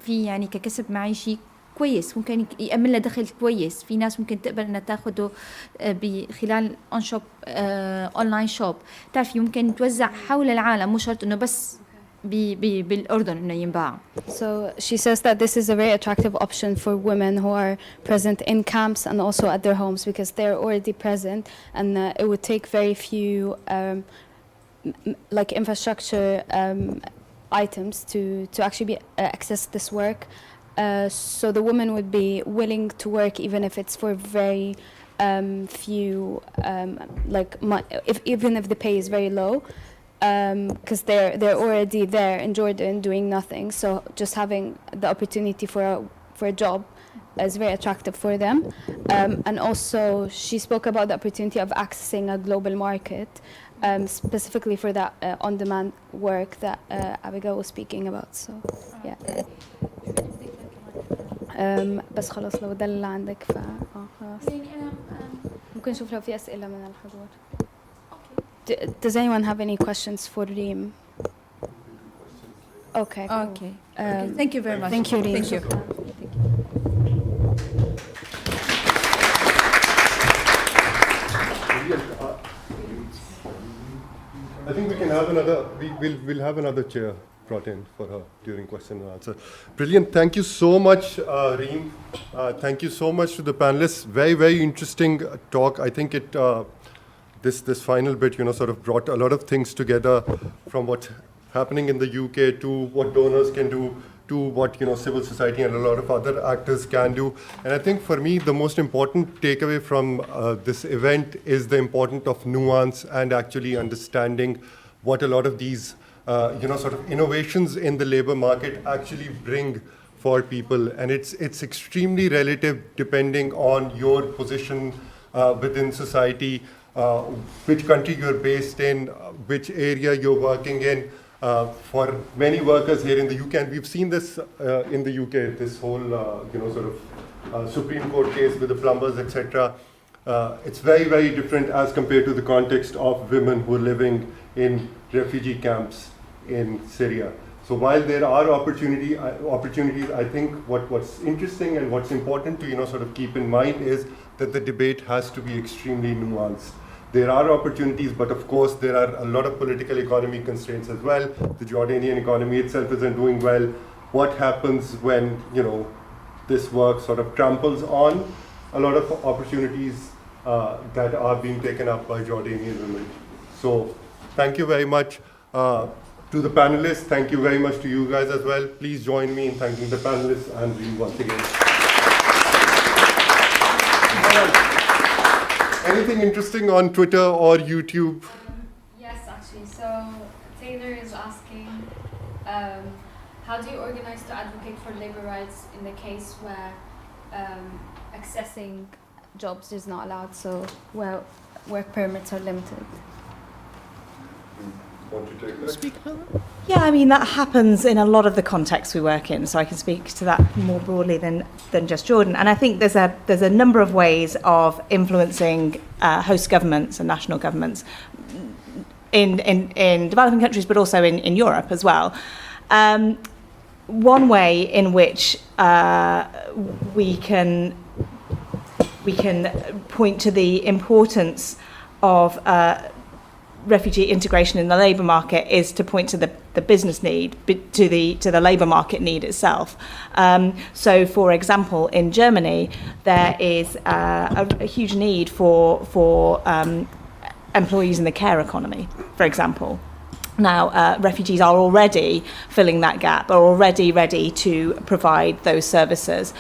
فيه يعني ككسب معيشي كويس، ممكن يأمن لها دخل كويس. في ناس ممكن تقبل انها تاخده بخلال اونلاين شوب، تعرفي ممكن توزع حول العالم، مو شرط انه بس بالأردن إنه ينباع. So she says that this is a very attractive option for women who are present in camps and also at their homes, because they're already present, and it would take very few like infrastructure items to actually access this work. So the woman would be willing to work even if it's for very few, even if the pay is very low. Because they're already there in Jordan doing nothing, so just having the opportunity for a job is very attractive for them. And also she spoke about the opportunity of accessing a global market, specifically for that on-demand work that Abigail was speaking about. So yeah. بس خلاص لو ده اللي عندك خلاص ممكن نشوف لو في أسئلة من الحضور. Does anyone have any questions for Reem? Okay. Cool. Okay. Thank you very much. Thank you, Reem. Thank you. I think we can have we'll have another chair brought in for her during question and answer. Brilliant. Thank you so much, Reem. Thank you so much to the panelists. Very, very interesting talk. I think it this final bit, sort of brought a lot of things together, from what's happening in the UK to what donors can do, to what civil society and a lot of other actors can do. And I think for me the most important takeaway from this event is the importance of nuance and actually understanding what a lot of these sort of innovations in the labor market actually bring for people. And it's extremely relative depending on your position within society, which country you're based in, which area you're working in. For many workers here in the UK, and we've seen this in the UK, this whole Supreme Court case with the plumbers, etc. It's very, very different as compared to the context of women who are living in refugee camps in Syria. So while there are opportunities, I think what's interesting and what's important to sort of keep in mind is that the debate has to be extremely nuanced. there are opportunities, but of course there are a lot of political economy constraints as well. The Jordanian economy itself isn't doing well. What happens when, you know, this work sort of tramples on a lot of opportunities that are being taken up by Jordanian women? So thank you very much to the panelists. Thank you very much to you guys as well. Please join me in thanking the panelists and Reem once again. Anything interesting on Twitter or YouTube? Yes, actually. So Taylor is asking, how do you organize to advocate for labor rights in the case where Accessing jobs is not allowed, so well, work permits are limited. Want to take that? Speak about that? Yeah, I mean, that happens in a lot of the contexts we work in, so I can speak to that more broadly than just Jordan. And I think there's a number of ways of influencing host governments and national governments in developing countries, but also in Europe as well. One way in which we can point to the importance of refugee integration in the labour market is to point to the business need, to the labour market need itself. So, for example, in Germany, there is a huge need for employees in the care economy, for example. Now, refugees are already filling that gap, are already ready to provide those services.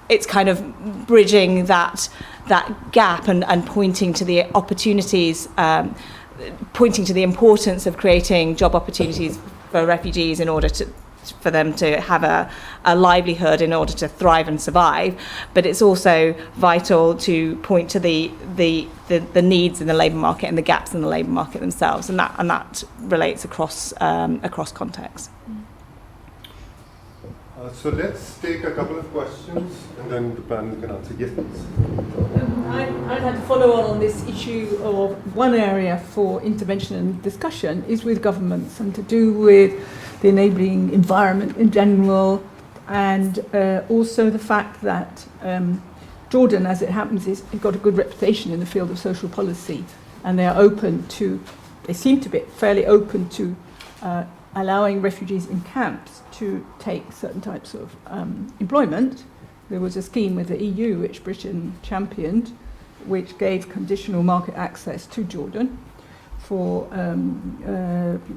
It's kind of bridging that gap and pointing to the opportunities, pointing to the importance of creating job opportunities for refugees in order for them to have a livelihood in order to thrive and survive. But it's also vital to point to the needs in the labour market and the gaps in the labour market themselves, and that relates across contexts. So let's take a couple of questions and then the panel can answer. Yes, please. I'd like to follow on this issue of one area for intervention and discussion is with governments and to do with the enabling environment in general, and also the fact that Jordan, as it happens, has got a good reputation in the field of social policy, and they seem to be fairly open to allowing refugees in camps to take certain types of employment. There was a scheme with the EU which Britain championed, which gave conditional market access to Jordan for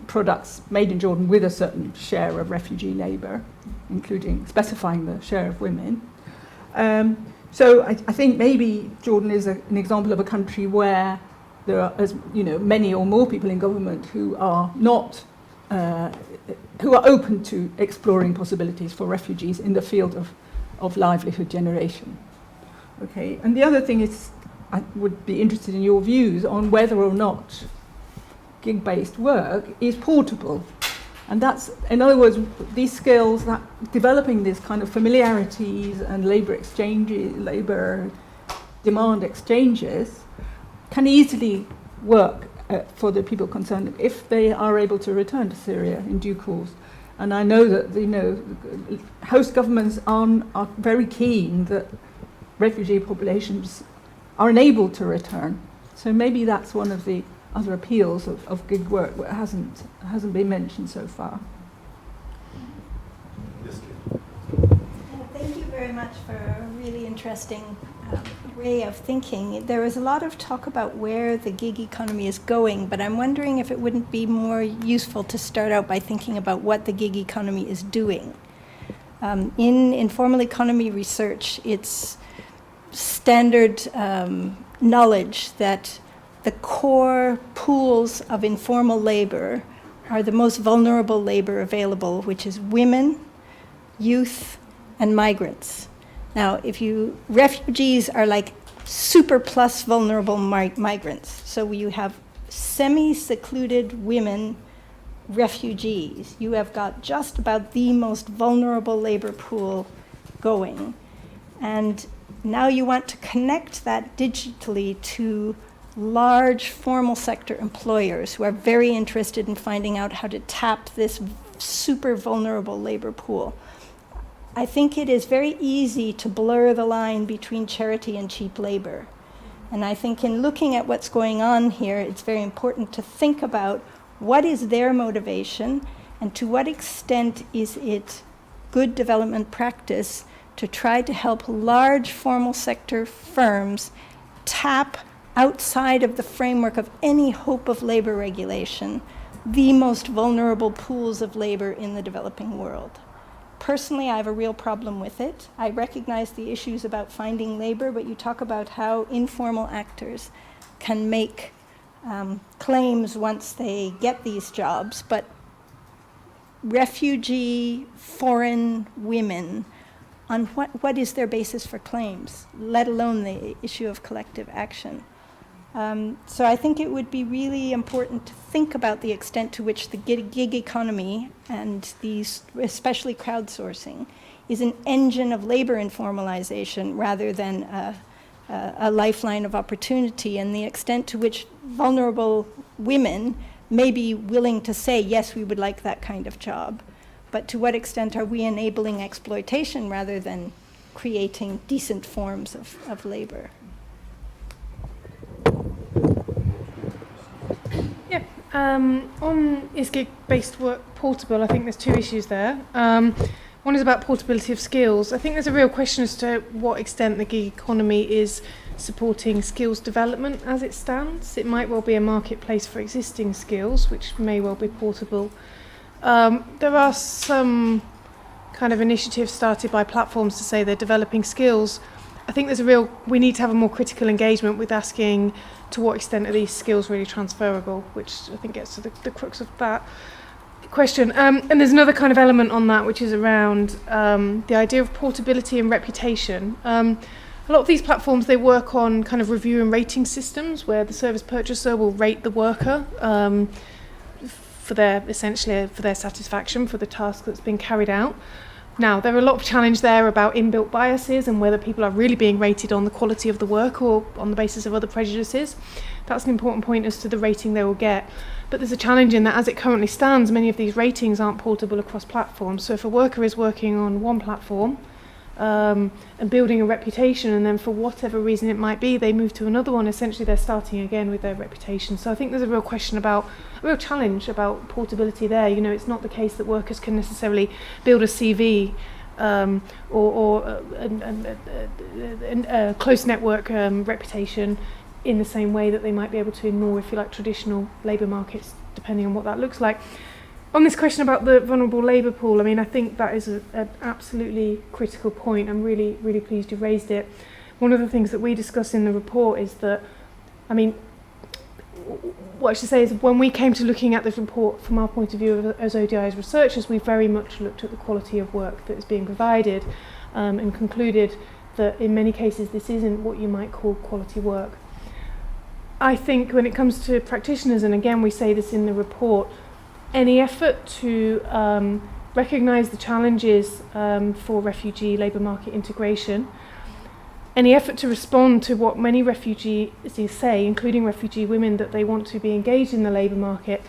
products made in Jordan with a certain share of refugee labour, including specifying the share of women. So I think maybe Jordan is an example of a country where there are, as you know, many or more people in government who are not who are open to exploring possibilities for refugees in the field of livelihood generation. Okay, and the other thing is, I would be interested in your views on whether or not gig-based work is portable. And that's, in other words, these skills, that developing this kind of familiarities and labour exchanges, labour demand exchanges, can easily work for the people concerned if they are able to return to Syria in due course. And I know that, you know, host governments are very keen that refugee populations are enabled to return. So maybe that's one of the other appeals of gig work that hasn't been mentioned so far. Yes, thank you very much for a really interesting way of thinking. There was a lot of talk about where the gig economy is going, but I'm wondering if it wouldn't be more useful to start out by thinking about what the gig economy is doing. In informal economy research, it's standard knowledge that the core pools of informal labor are the most vulnerable labor available, which is women, youth, and migrants. Now, refugees are like super plus vulnerable migrants. So you have semi-secluded women refugees. You have got just about the most vulnerable labor pool going. And now you want to connect that digitally to large formal sector employers who are very interested in finding out how to tap this super vulnerable labor pool. I think it is very easy to blur the line between charity and cheap labor. And I think in looking at what's going on here, it's very important to think about what is their motivation and to what extent is it good development practice to try to help large formal sector firms tap outside of the framework of any hope of labor regulation the most vulnerable pools of labor in the developing world. Personally, I have a real problem with it. I recognize the issues about finding labor, but you talk about how informal actors can make claims once they get these jobs, but refugee foreign women, on what is their basis for claims, let alone the issue of collective action. So I think it would be really important to think about the extent to which the gig economy and these, especially crowdsourcing, is an engine of labor informalization rather than a lifeline of opportunity, and the extent to which vulnerable women may be willing to say, yes, we would like that kind of job. But to what extent are we enabling exploitation rather than creating decent forms of labor? Yeah, on is gig-based work portable, I think there's two issues there. One is about portability of skills. I think there's a real question as to what extent the gig economy is supporting skills development as it stands. It might well be a marketplace for existing skills, which may well be portable. There are some kind of initiatives started by platforms to say they're developing skills. I think we need to have a more critical engagement with asking to what extent are these skills really transferable, which I think gets to the crux of that question. And there's another kind of element on that, which is around the idea of portability and reputation. A lot of these platforms, they work on kind of review and rating systems where the service purchaser will rate the worker for their satisfaction for the task that's been carried out. Now, there are a lot of challenge there about inbuilt biases and whether people are really being rated on the quality of the work or on the basis of other prejudices. That's an important point as to the rating they will get. But there's a challenge in that as it currently stands, many of these ratings aren't portable across platforms. So if a worker is working on one platform and building a reputation, and then for whatever reason it might be, they move to another one, essentially they're starting again with their reputation. So I think there's a real challenge about portability there. You know, it's not the case that workers can necessarily build a CV or a close network reputation in the same way that they might be able to in more, if you like, traditional labour markets, depending on what that looks like. On this question about the vulnerable labour pool, I mean, I think that is an absolutely critical point. I'm really, really pleased you raised it. One of the things that we discuss in the report is that, I mean, what I should say is when we came to looking at this report from our point of view as ODI as researchers, we very much looked at the quality of work that is being provided and concluded that in many cases this isn't what you might call quality work. I think when it comes to practitioners, and again we say this in the report, any effort to recognise the challenges for refugee labour market integration, any effort to respond to what many refugees say, including refugee women, that they want to be engaged in the labour market,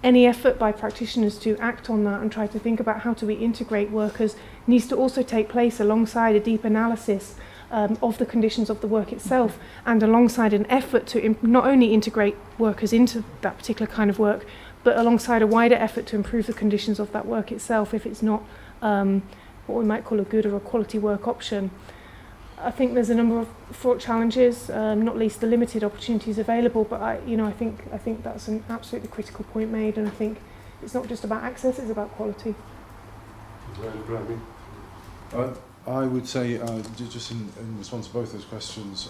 any effort by practitioners to act on that and try to think about how do we integrate workers needs to also take place alongside a deep analysis of the conditions of the work itself, and alongside an effort to not only integrate workers into that particular kind of work, but alongside a wider effort to improve the conditions of that work itself if it's not what we might call a good or a quality work option. I think there's a number of fraught challenges, not least the limited opportunities available, but I think that's an absolutely critical point made, and I think it's not just about access, it's about quality. I would say, just in response to both those questions,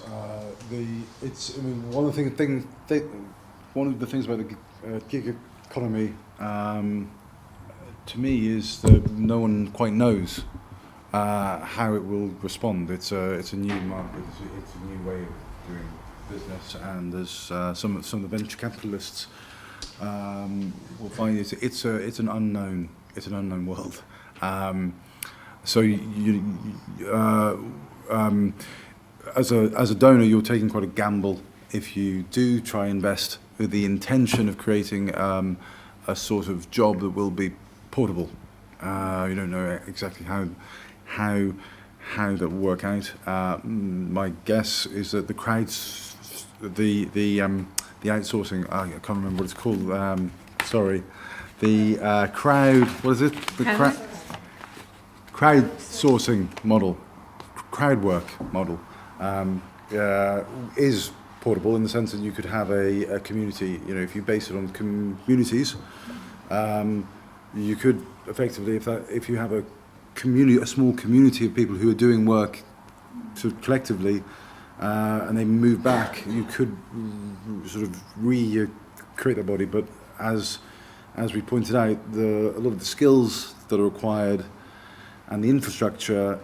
one of the things about the gig economy, to me, is that no one quite knows how it will respond. It's a new market. It's a new way of doing business, and as some of the venture capitalists will find, it's an unknown world. So as a donor, you're taking quite a gamble if you do try and invest with the intention of creating a sort of job that will be portable. You don't know exactly how that will work out. My guess is that the the outsourcing. I can't remember what it's called. Sorry, the crowd. What is it? The crowdsourcing model, crowd work model, is portable in the sense that you could have a community. You know, if you base it on communities, you could effectively, if you have a small community of people who are doing work collectively, and they move back, you could sort of recreate their body. But as we pointed out, a lot of the skills that are required and the infrastructure,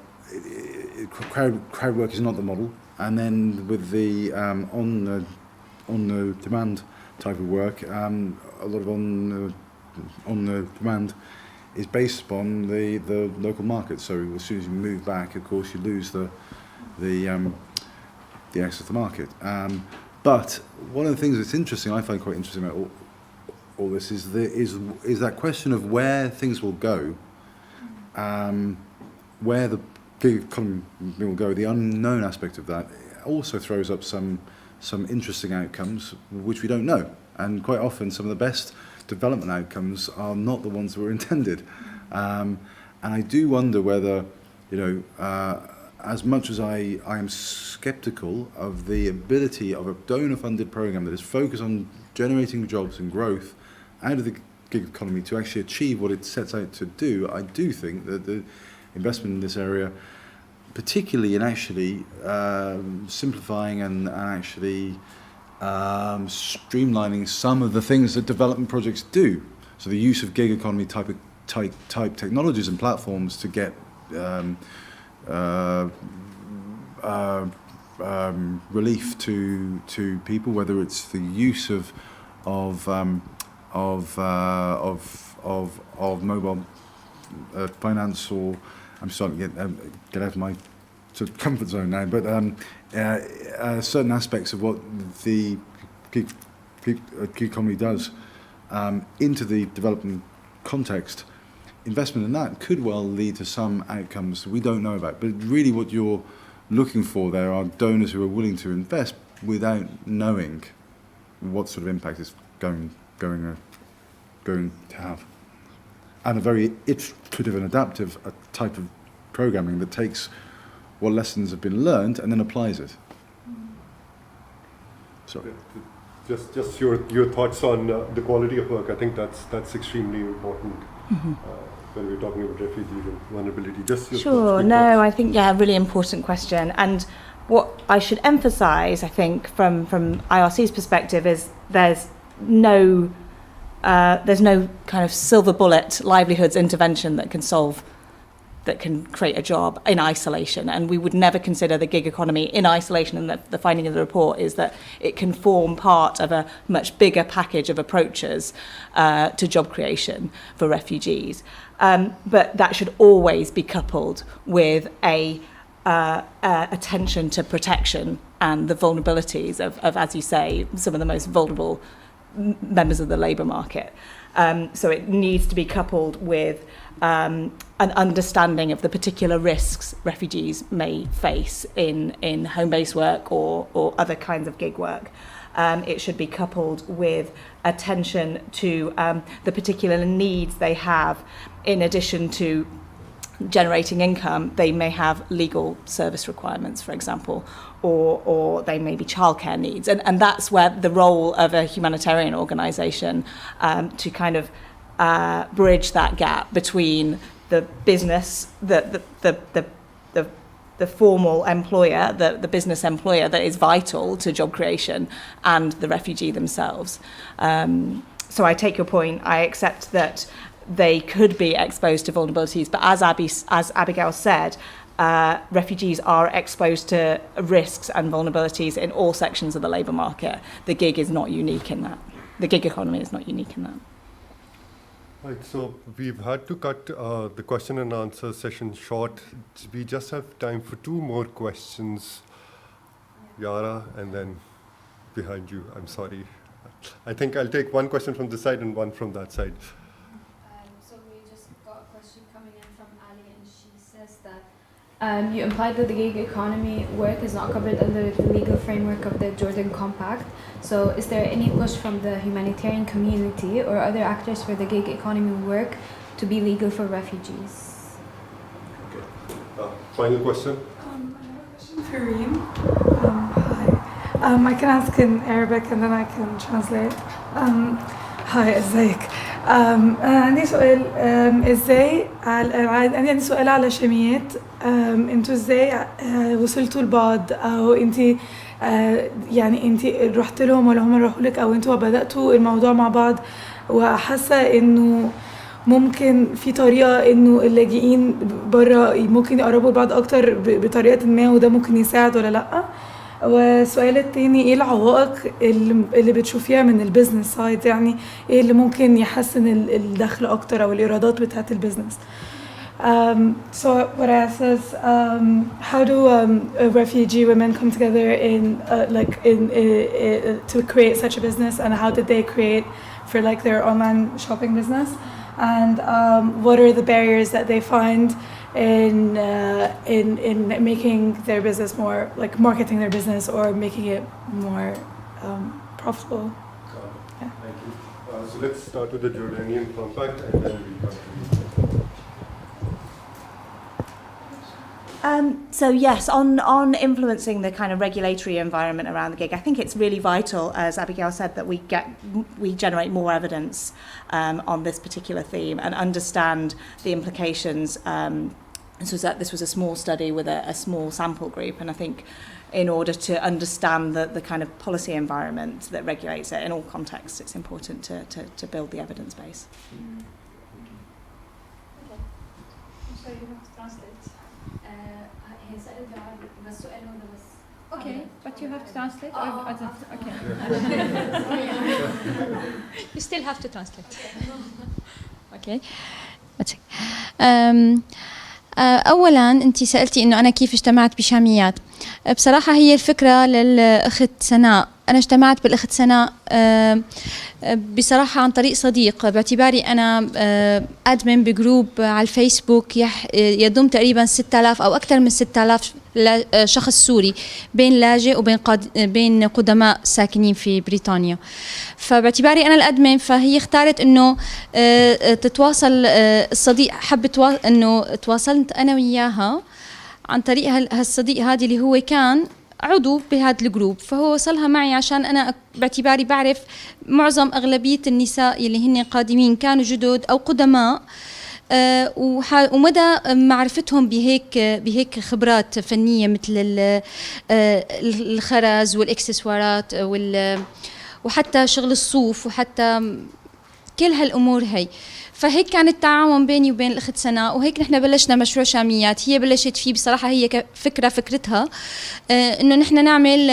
crowd work is not the model. And then with the on the demand type of work, a lot of on the demand is based upon the local market. So as soon as you move back, of course, you lose the access to the market. But one of the things that's interesting, I find quite interesting about all this, is that question of where things will go, where the gig economy will go. The unknown aspect of that also throws up some interesting outcomes which we don't know, and quite often some of the best development outcomes are not the ones that were intended. And I do wonder whether, you know, as much as I am sceptical of the ability of a donor-funded program that is focused on generating jobs and growth out of the gig economy to actually achieve what it sets out to do, I do think that the investment in this area, particularly in actually simplifying and actually streamlining some of the things that development projects do. So the use of gig economy type technologies and platforms to get relief to people, whether it's the use of mobile finance, or I'm starting to get out of my sort of comfort zone now, but certain aspects of what the gig economy does into the development context, investment in that could well lead to some outcomes we don't know about. But really what you're looking for there are donors who are willing to invest without knowing what sort of impact it's going to have. And a very iterative and adaptive type of programming that takes what lessons have been learned and then applies it. Sorry. Just your thoughts on the quality of work. I think that's extremely important when we're talking about refugees and vulnerability. Just your Sure. No, I think really important question. And what I should emphasise, I think, from IRC's perspective, is there's no kind of silver bullet livelihoods intervention that can create a job in isolation, and we would never consider the gig economy in isolation. And the finding of the report is that it can form part of a much bigger package of approaches to job creation for refugees. But that should always be coupled with a attention to protection and the vulnerabilities of, as you say, some of the most vulnerable members of the labour market. So it needs to be coupled with an understanding of the particular risks refugees may face in home-based work or other kinds of gig work. It should be coupled with attention to the particular needs they have. In addition to generating income, they may have legal service requirements, for example, or they may be childcare needs. And that's where the role of a humanitarian organisation to kind of bridge that gap between the business, the formal employer, the business employer that is vital to job creation, and the refugee themselves. So I take your point. I accept that they could be exposed to vulnerabilities, but as Abigail said, refugees are exposed to risks and vulnerabilities in all sections of the labour market. The gig is not unique in that. The gig economy is not unique in that. Right, so we've had to cut the question and answer session short. We just have time for two more questions. Yara, and then behind you, I'm sorry. I think I'll take one question from this side and one from that side. So we just got a question coming in from Ali, and she says that You implied that the gig economy work is not covered under the legal framework of the Jordan Compact. So is there any push from the humanitarian community or other actors for the gig economy work to be legal for refugees? Okay. Final question. I have a question for Reem. Hi. I can ask in Arabic and then I can translate. Hi, ازيك؟ عندي سؤال عندي سؤال على شاميات. انتوا ازاي وصلتوا لبعض او انتي يعني انتي رحت لهم ولا هم راحوا لك او انتوا بدأتوا الموضوع مع بعض وحاسة انه ممكن في طريقة انه اللاجئين برا ممكن يقربوا لبعض اكتر بطريقة ما وده ممكن يساعد ولا لأ؟ والسؤال التاني ايه العوائق اللي بتشوفيها من البيزنس سايد يعني ايه اللي ممكن يحسن الدخل اكتر او الايرادات بتاعت البيزنس. So what I asked is how do refugee women come together in to create such a business and how did they create for like their online shopping business and what are the barriers that they find in making their business more like marketing their business or making it more profitable. Yeah. Thank you. So let's start with the Jordanian compact and then we come to you. So yes, on influencing the kind of regulatory environment around the gig, I think it's really vital, as Abigail said, that we generate more evidence on this particular theme and understand the implications. This was a small study with a small sample group, and I think in order to understand the kind of policy environment that regulates it in all contexts, it's important to build the evidence base. Okay, but you have to translate. Okay. You still have to translate. Okay. أولاً أنت سألتي إنه أنا كيف اجتمعت بشاميات. بصراحة هي الفكرة للأخت سناء. أنا اجتمعت بالأخت سناء بصراحة عن طريق صديق باعتباري أنا أدمن بجروب على الفيسبوك يضم تقريبا 6000 أو أكثر من 6000 شخص سوري بين لاجئ وبين قدماء ساكنين في بريطانيا. فباعتباري أنا الأدمن فهي اختارت إنه تتواصل الصديق إنه تواصلت أنا وياها عن طريق هالصديق هذه اللي هو كان عضو بهذا الجروب فهو وصلها معي عشان أنا باعتباري بعرف معظم أغلبية النساء اللي هن قادمين كانوا جدد أو قدماء ومدى معرفتهم بهيك خبرات فنية مثل الخرز والإكسسوارات وحتى شغل الصوف وحتى كل هالأمور هي. فهيك كان التعاون بيني وبين الأخت سناء وهيك نحن بلشنا مشروع شاميات. هي بلشت فيه بصراحة هي فكرتها إنه نحن نعمل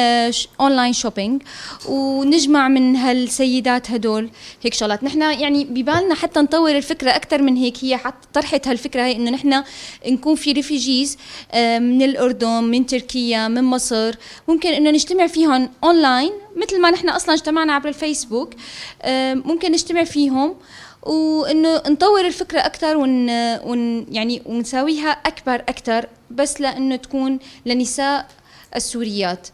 أونلاين شوبينج ونجمع من هالسيدات هدول هيك شغلات. نحن يعني ببالنا حتى نطور الفكرة أكتر من هيك. هي حتى طرحت هالفكرة هي إنه نحن نكون في ريفوجيز من الأردن من تركيا من مصر ممكن إنه نجتمع فيهم أونلاين مثل ما نحن أصلا اجتمعنا عبر الفيسبوك ممكن نجتمع فيهم وإنه نطور الفكرة أكتر يعني ونساويها أكبر أكتر بس لأنه تكون لنساء السوريات.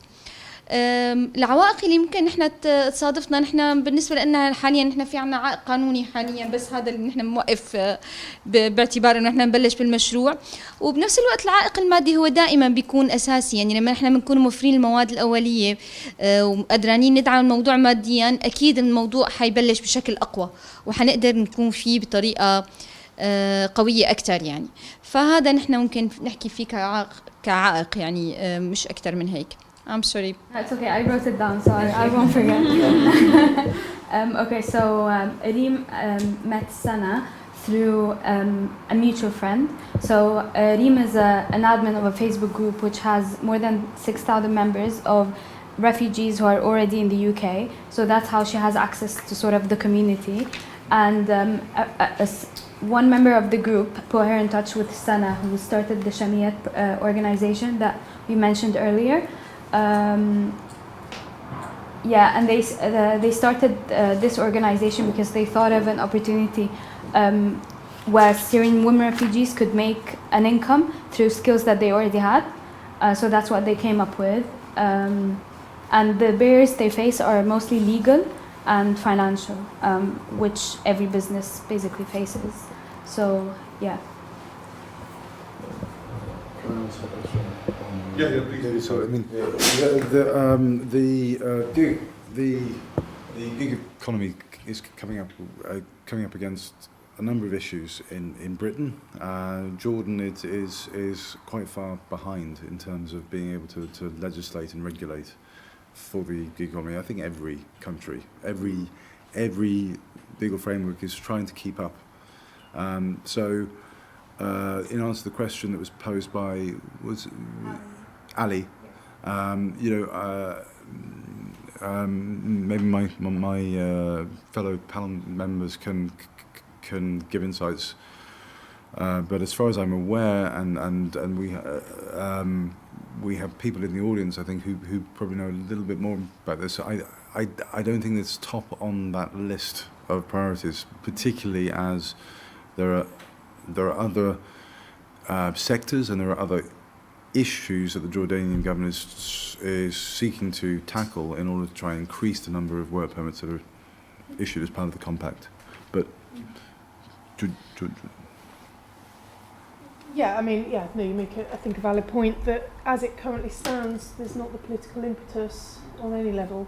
العوائق اللي ممكن نحن تصادفنا نحن بالنسبة لنا حاليا نحن في عنا عائق قانوني حاليا بس هذا اللي نحن موقف باعتبار انه نحن نبلش بالمشروع. وبنفس الوقت العائق المادي هو دائما بيكون اساسي. يعني لما نحن بنكون موفرين المواد الاولية وقدرانين ندعم الموضوع ماديا اكيد الموضوع حيبلش بشكل اقوى وحنقدر نكون فيه بطريقة قوية اكتر يعني. فهذا نحن ممكن نحكي فيه كعائق يعني مش اكتر من هيك. I'm sorry. It's okay, I wrote it down, so I won't forget. Okay, so Reem met Sana through a mutual friend. So Reem is an admin of a Facebook group which has more than 6,000 members of refugees who are already in the UK. So that's how she has access to sort of the community. And one member of the group put her in touch with Sana, who started the Shamiyat organization that we mentioned earlier. And they started this organization because they thought of an opportunity where Syrian women refugees could make an income through skills that they already had. So that's what they came up with. And the barriers they face are mostly legal and financial, which every business basically faces. So, yeah. Yeah, please. So I mean, the gig economy is coming up against a number of issues in Britain. Jordan is quite far behind in terms of being able to legislate and regulate for the gig economy. I think every country, every legal framework is trying to keep up. So, in answer to the question that was posed by Ali, maybe my fellow panel members can give insights. But as far as I'm aware, and we have people in the audience, I think, who probably know a little bit more about this. I don't think it's top on that list of priorities, particularly as there are other sectors and there are other issues that the Jordanian government is seeking to tackle in order to try and increase the number of work permits that are issued as part of the compact. But yeah, I mean, yeah, no, you make, I think, a valid point that as it currently stands, there's not the political impetus on any level,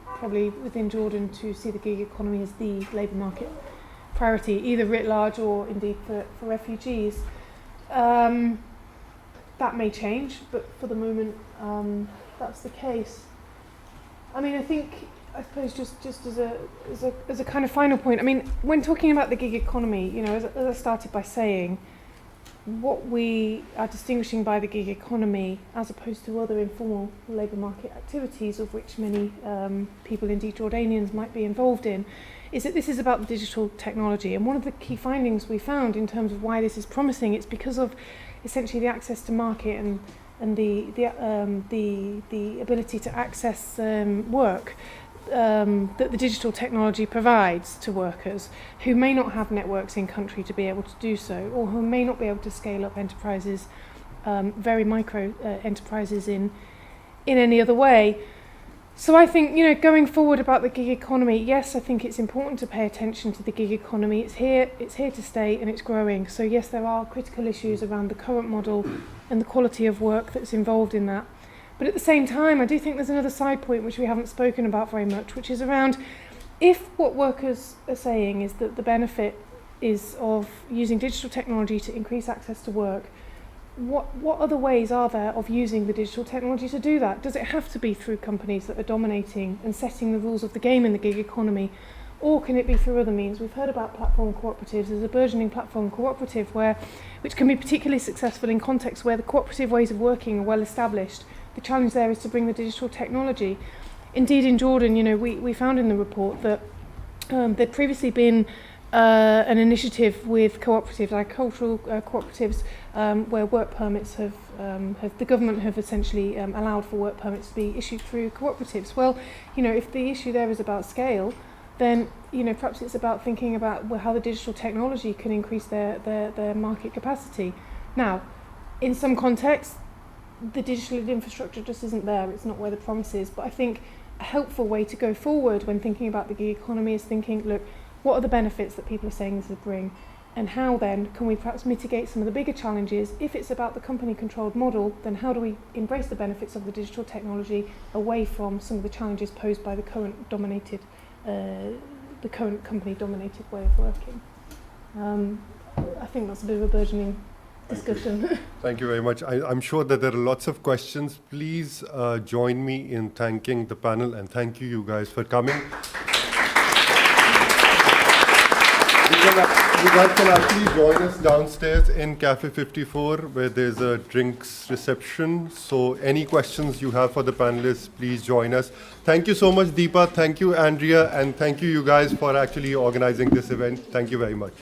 probably within Jordan, to see the gig economy as the labour market priority, either writ large or indeed for refugees. That may change, but for the moment, that's the case. I mean, I suppose just as a kind of final point, I mean, when talking about the gig economy, you know, as I started by saying, what we are distinguishing by the gig economy as opposed to other informal labour market activities, of which many people, indeed Jordanians, might be involved in, is that this is about the digital technology. And one of the key findings we found in terms of why this is promising, it's because of essentially the access to market and the ability to access work that the digital technology provides to workers who may not have networks in country to be able to do so, or who may not be able to scale up enterprises, very micro enterprises in any other way. So I think, you know, going forward about the gig economy, yes, I think it's important to pay attention to the gig economy. It's here to stay, and it's growing. So yes, there are critical issues around the current model and the quality of work that's involved in that. But at the same time, I do think there's another side point which we haven't spoken about very much, which is around if what workers are saying is that the benefit is of using digital technology to increase access to work, what other ways are there of using the digital technology to do that? Does it have to be through companies that are dominating and setting the rules of the game in the gig economy? Or can it be through other means? We've heard about platform cooperatives. There's a burgeoning platform cooperative which can be particularly successful in contexts where the cooperative ways of working are well established. The challenge there is to bring the digital technology. Indeed, in Jordan, you know, we found in the report that there'd previously been an initiative with cooperatives, agricultural cooperatives, where work permits the government have essentially allowed for work permits to be issued through cooperatives. Well, you know, if the issue there is about scale, then, you know, perhaps it's about thinking about how the digital technology can increase their market capacity. Now, in some contexts, the digital infrastructure just isn't there. It's not where the promise is. But I think a helpful way to go forward when thinking about the gig economy is thinking, look, what are the benefits that people are saying this will bring? And how then can we perhaps mitigate some of the bigger challenges? If it's about the company-controlled model, then how do we embrace the benefits of the digital technology away from some of the challenges posed by the current company-dominated way of working? I think that's a bit of a burgeoning discussion. Thank you very much. I'm sure that there are lots of questions. Please join me in thanking the panel, and thank you guys for coming. You guys can actually join us downstairs in Cafe 54, where there's a drinks reception. So any questions you have for the panelists, please join us. Thank you so much, Deepa. Thank you, Andrea. And thank you guys for actually organizing this event. Thank you very much.